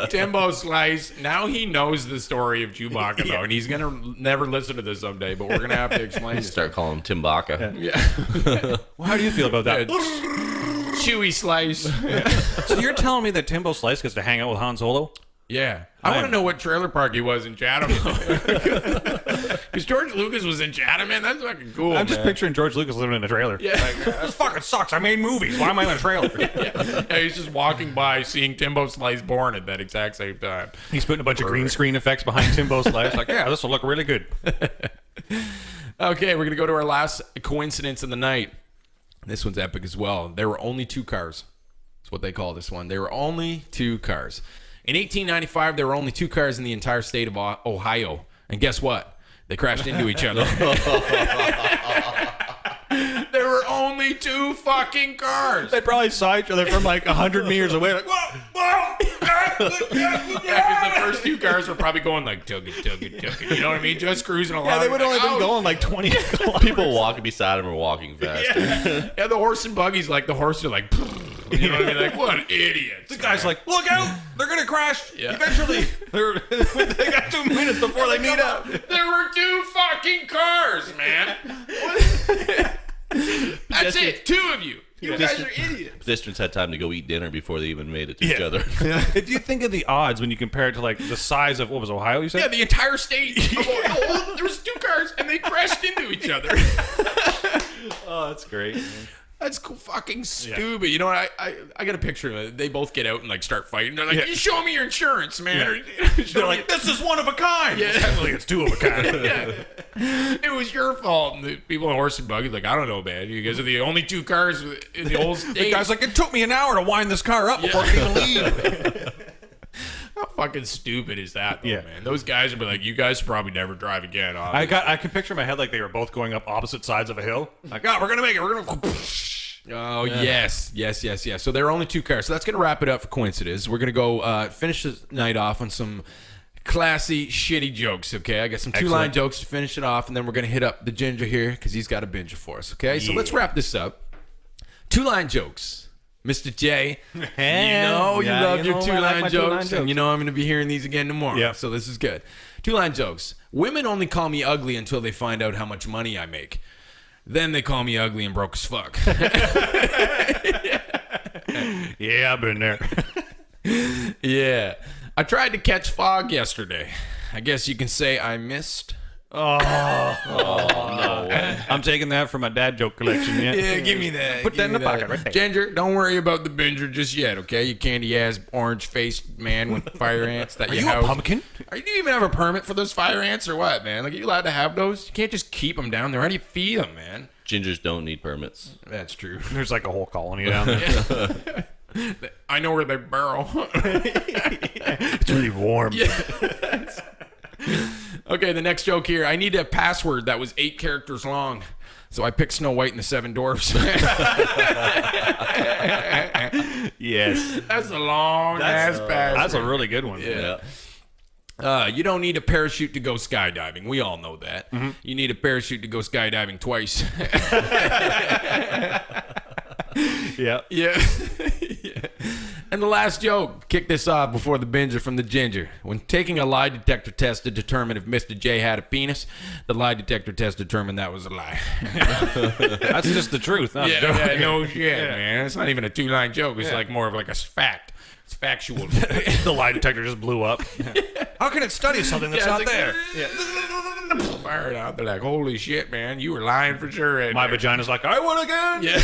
Timbo Slice, now he knows the story of Chewbacca, though, and he's going to never listen to this someday, but we're going to have to explain this. Start calling him Timbaka. Well, how do you feel about that? Chewy Slice. So you're telling me that Timbo Slice gets to hang out with Han Solo? Yeah. I want to know what trailer park he was in Chatham. Because George Lucas was in Chatham, man. That's fucking cool, I'm just picturing George Lucas living in a trailer. Yeah. Like, this fucking sucks. I made movies. Why am I in a trailer? Yeah, he's just walking by seeing Timbo Slice born at that exact same time. He's putting a bunch of green screen effects behind Timbo Slice. Like, yeah, this will look really good. Okay, we're going to go to our last coincidence of the night. This one's epic as well. There were only 2 cars. That's what they call this one. There were only 2 cars. In 1895, there were only 2 cars in the entire state of Ohio. And guess what? They crashed into each other. There were only 2 fucking cars. They probably saw each other from like 100 meters away. Like, whoa, whoa. Yeah, because the first 2 cars were probably going like tugga, tugga, tugga. You know what I mean? Just cruising along. Yeah, they would only like, been going like 20 kilometers. People walking beside him are walking faster. Yeah, the horse and buggies, like the horses are like, You know what I mean? Like, what idiots. The guy's like, look out! They're gonna crash eventually. They got 2 minutes before they meet up. There were 2 fucking cars, man. That's it. 2 of you. You guys are idiots. Pedestrians had time to go eat dinner before they even made it to each other. If you think of the odds when you compare it to like the size of what was Ohio, you said? Yeah, the entire state. There was 2 cars and they crashed into each other. Oh, that's great. That's fucking stupid. You know what? I got a picture of it. They both get out and like start fighting. They're like, "You show me your insurance, man." They're like, this is one of a kind. Yeah. Technically, it's 2 of a kind. It was your fault. And the people on horse and buggy like, I don't know, man. You guys are the only 2 cars in the whole state. The guy's like, it took me an hour to wind this car up before I could even leave. How fucking stupid is that, though, man? Those guys would be like, you guys should probably never drive again. I can picture in my head like they were both going up opposite sides of a hill. Like, oh, we're gonna make it. We're gonna. Oh, yes. So there are only 2 cars. So that's going to wrap it up for Coincidence. We're going to go finish the night off on some classy, shitty jokes, okay? I got some 2-line jokes to finish it off, and then we're going to hit up the Ginger here because he's got a binger for us, okay? So let's wrap this up. 2-line jokes. Mr. J, you know you love your 2-line jokes, and you know I'm going to be hearing these again tomorrow. Yeah. So this is good. 2-line jokes. Women only call me ugly until they find out how much money I make. Then they call me ugly and broke as fuck. Yeah, I've been there. Yeah. I tried to catch fog yesterday. I guess you can say I missed. No. I'm taking that for my dad joke collection. Yeah, give me that. Put that in the pocket right there. Ginger, don't worry about the binger just yet, okay? You candy-ass, orange-faced man with fire ants that you house. A pumpkin? Do you even have a permit for those fire ants or what, man? Like, are you allowed to have those? You can't just keep them down there. How do you feed them, man? Gingers don't need permits. That's true. There's like a whole colony down there. I know where they burrow. It's really warm. Okay, the next joke here. I need a password that was 8 characters long. So I picked Snow White and the 7 Dwarfs. Yes. That's a long ass password. That's a really good one. Yeah. You don't need a parachute to go skydiving. We all know that. Mm-hmm. You need a parachute to go skydiving twice. Yeah. Yeah. And the last joke, kick this off before the binger from the Ginger. When taking a lie detector test to determine if Mr. J had a penis, the lie detector test determined that was a lie. That's just the truth. Not a joke. No shit, man. It's not even a 2-line joke. It's like more of like a fact. It's factual. The lie detector just blew up. How can it study something that's not like, there? Fire it out. They're like, holy shit, man. You were lying for sure. Right My there. vagina's like, I won again. Yeah.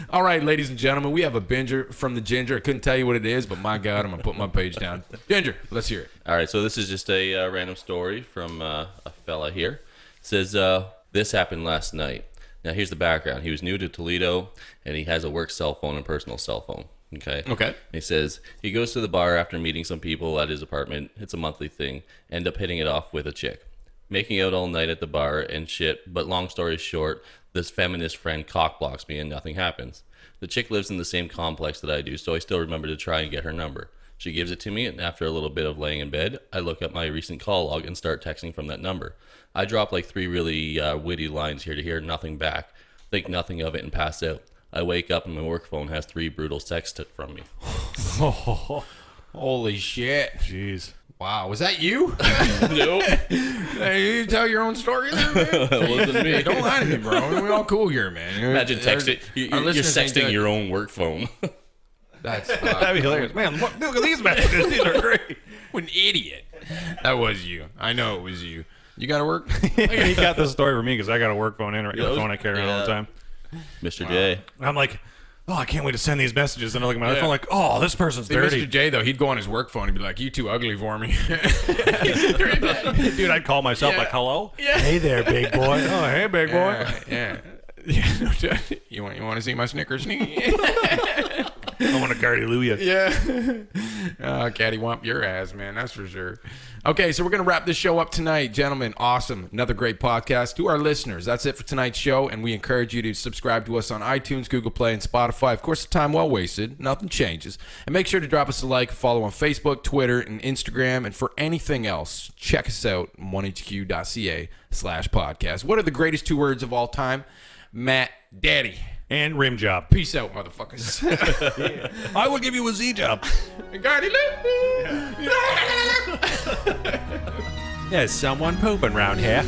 All right, ladies and gentlemen, we have a binger from the Ginger. I couldn't tell you what it is, but my God, I'm going to put my page down. Ginger, let's hear it. All right, so this is just a random story from a fella here. It says, this happened last night. Now, here's the background. He was new to Toledo, and he has a work cell phone and personal cell phone. Okay. He says he goes to the bar after meeting some people at his apartment. It's a monthly thing. End up hitting it off with a chick. Making out all night at the bar and shit, but long story short, this feminist friend cock blocks me and nothing happens. The chick lives in the same complex that I do, so I still remember to try and get her number. She gives it to me, and after a little bit of laying in bed, I look up my recent call log and start texting from that number. I drop like 3 really witty lines here to hear nothing back, think nothing of it, and pass out. I wake up and my work phone has 3 brutal texts from me. Holy shit. Jeez. Wow, was that you? Nope. Hey, you tell your own story there, man? That wasn't me. Hey, don't lie to me, bro. We're all cool here, man. Imagine texting. Our You're listeners ain't sexting good. your own work phone. That's That'd be hilarious. Man, look at these messages. These are great. What an idiot. That was you. I know it was you. You got to work? He got this story for me because I got a work phone and a phone I carry around all the time. Mr. J. I'm like, oh, I can't wait to send these messages. And I look at my other phone like, oh, this person's dirty. Mr. J, though, he'd go on his work phone and be like, you too ugly for me. Dude, I'd call myself like, hello? Yeah. Hey there, big boy. Oh, hey, big boy. Yeah. You want to see my snickersnee? I want to hallelujah. Yeah. Cattywomp your ass, man. That's for sure. Okay, so we're going to wrap this show up tonight. Gentlemen, awesome. Another great podcast. To our listeners, that's it for tonight's show, and we encourage you to subscribe to us on iTunes, Google Play, and Spotify. Of course, the time well wasted. Nothing changes. And make sure to drop us a like, follow on Facebook, Twitter, and Instagram. And for anything else, check us out, 1hq.ca/podcast. What are the greatest 2 words of all time? Matt Daddy. And rim job. Peace out, motherfuckers. I will give you a Z job. There's someone pooping around here.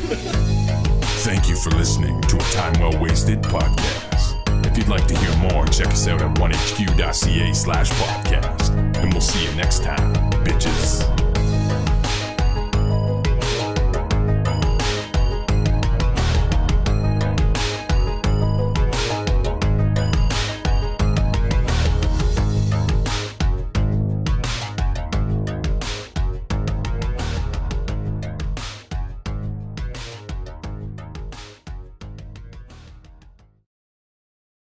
Thank you for listening to a Time Well Wasted podcast. If you'd like to hear more, check us out at 1hq.ca/podcast. And we'll see you next time, bitches.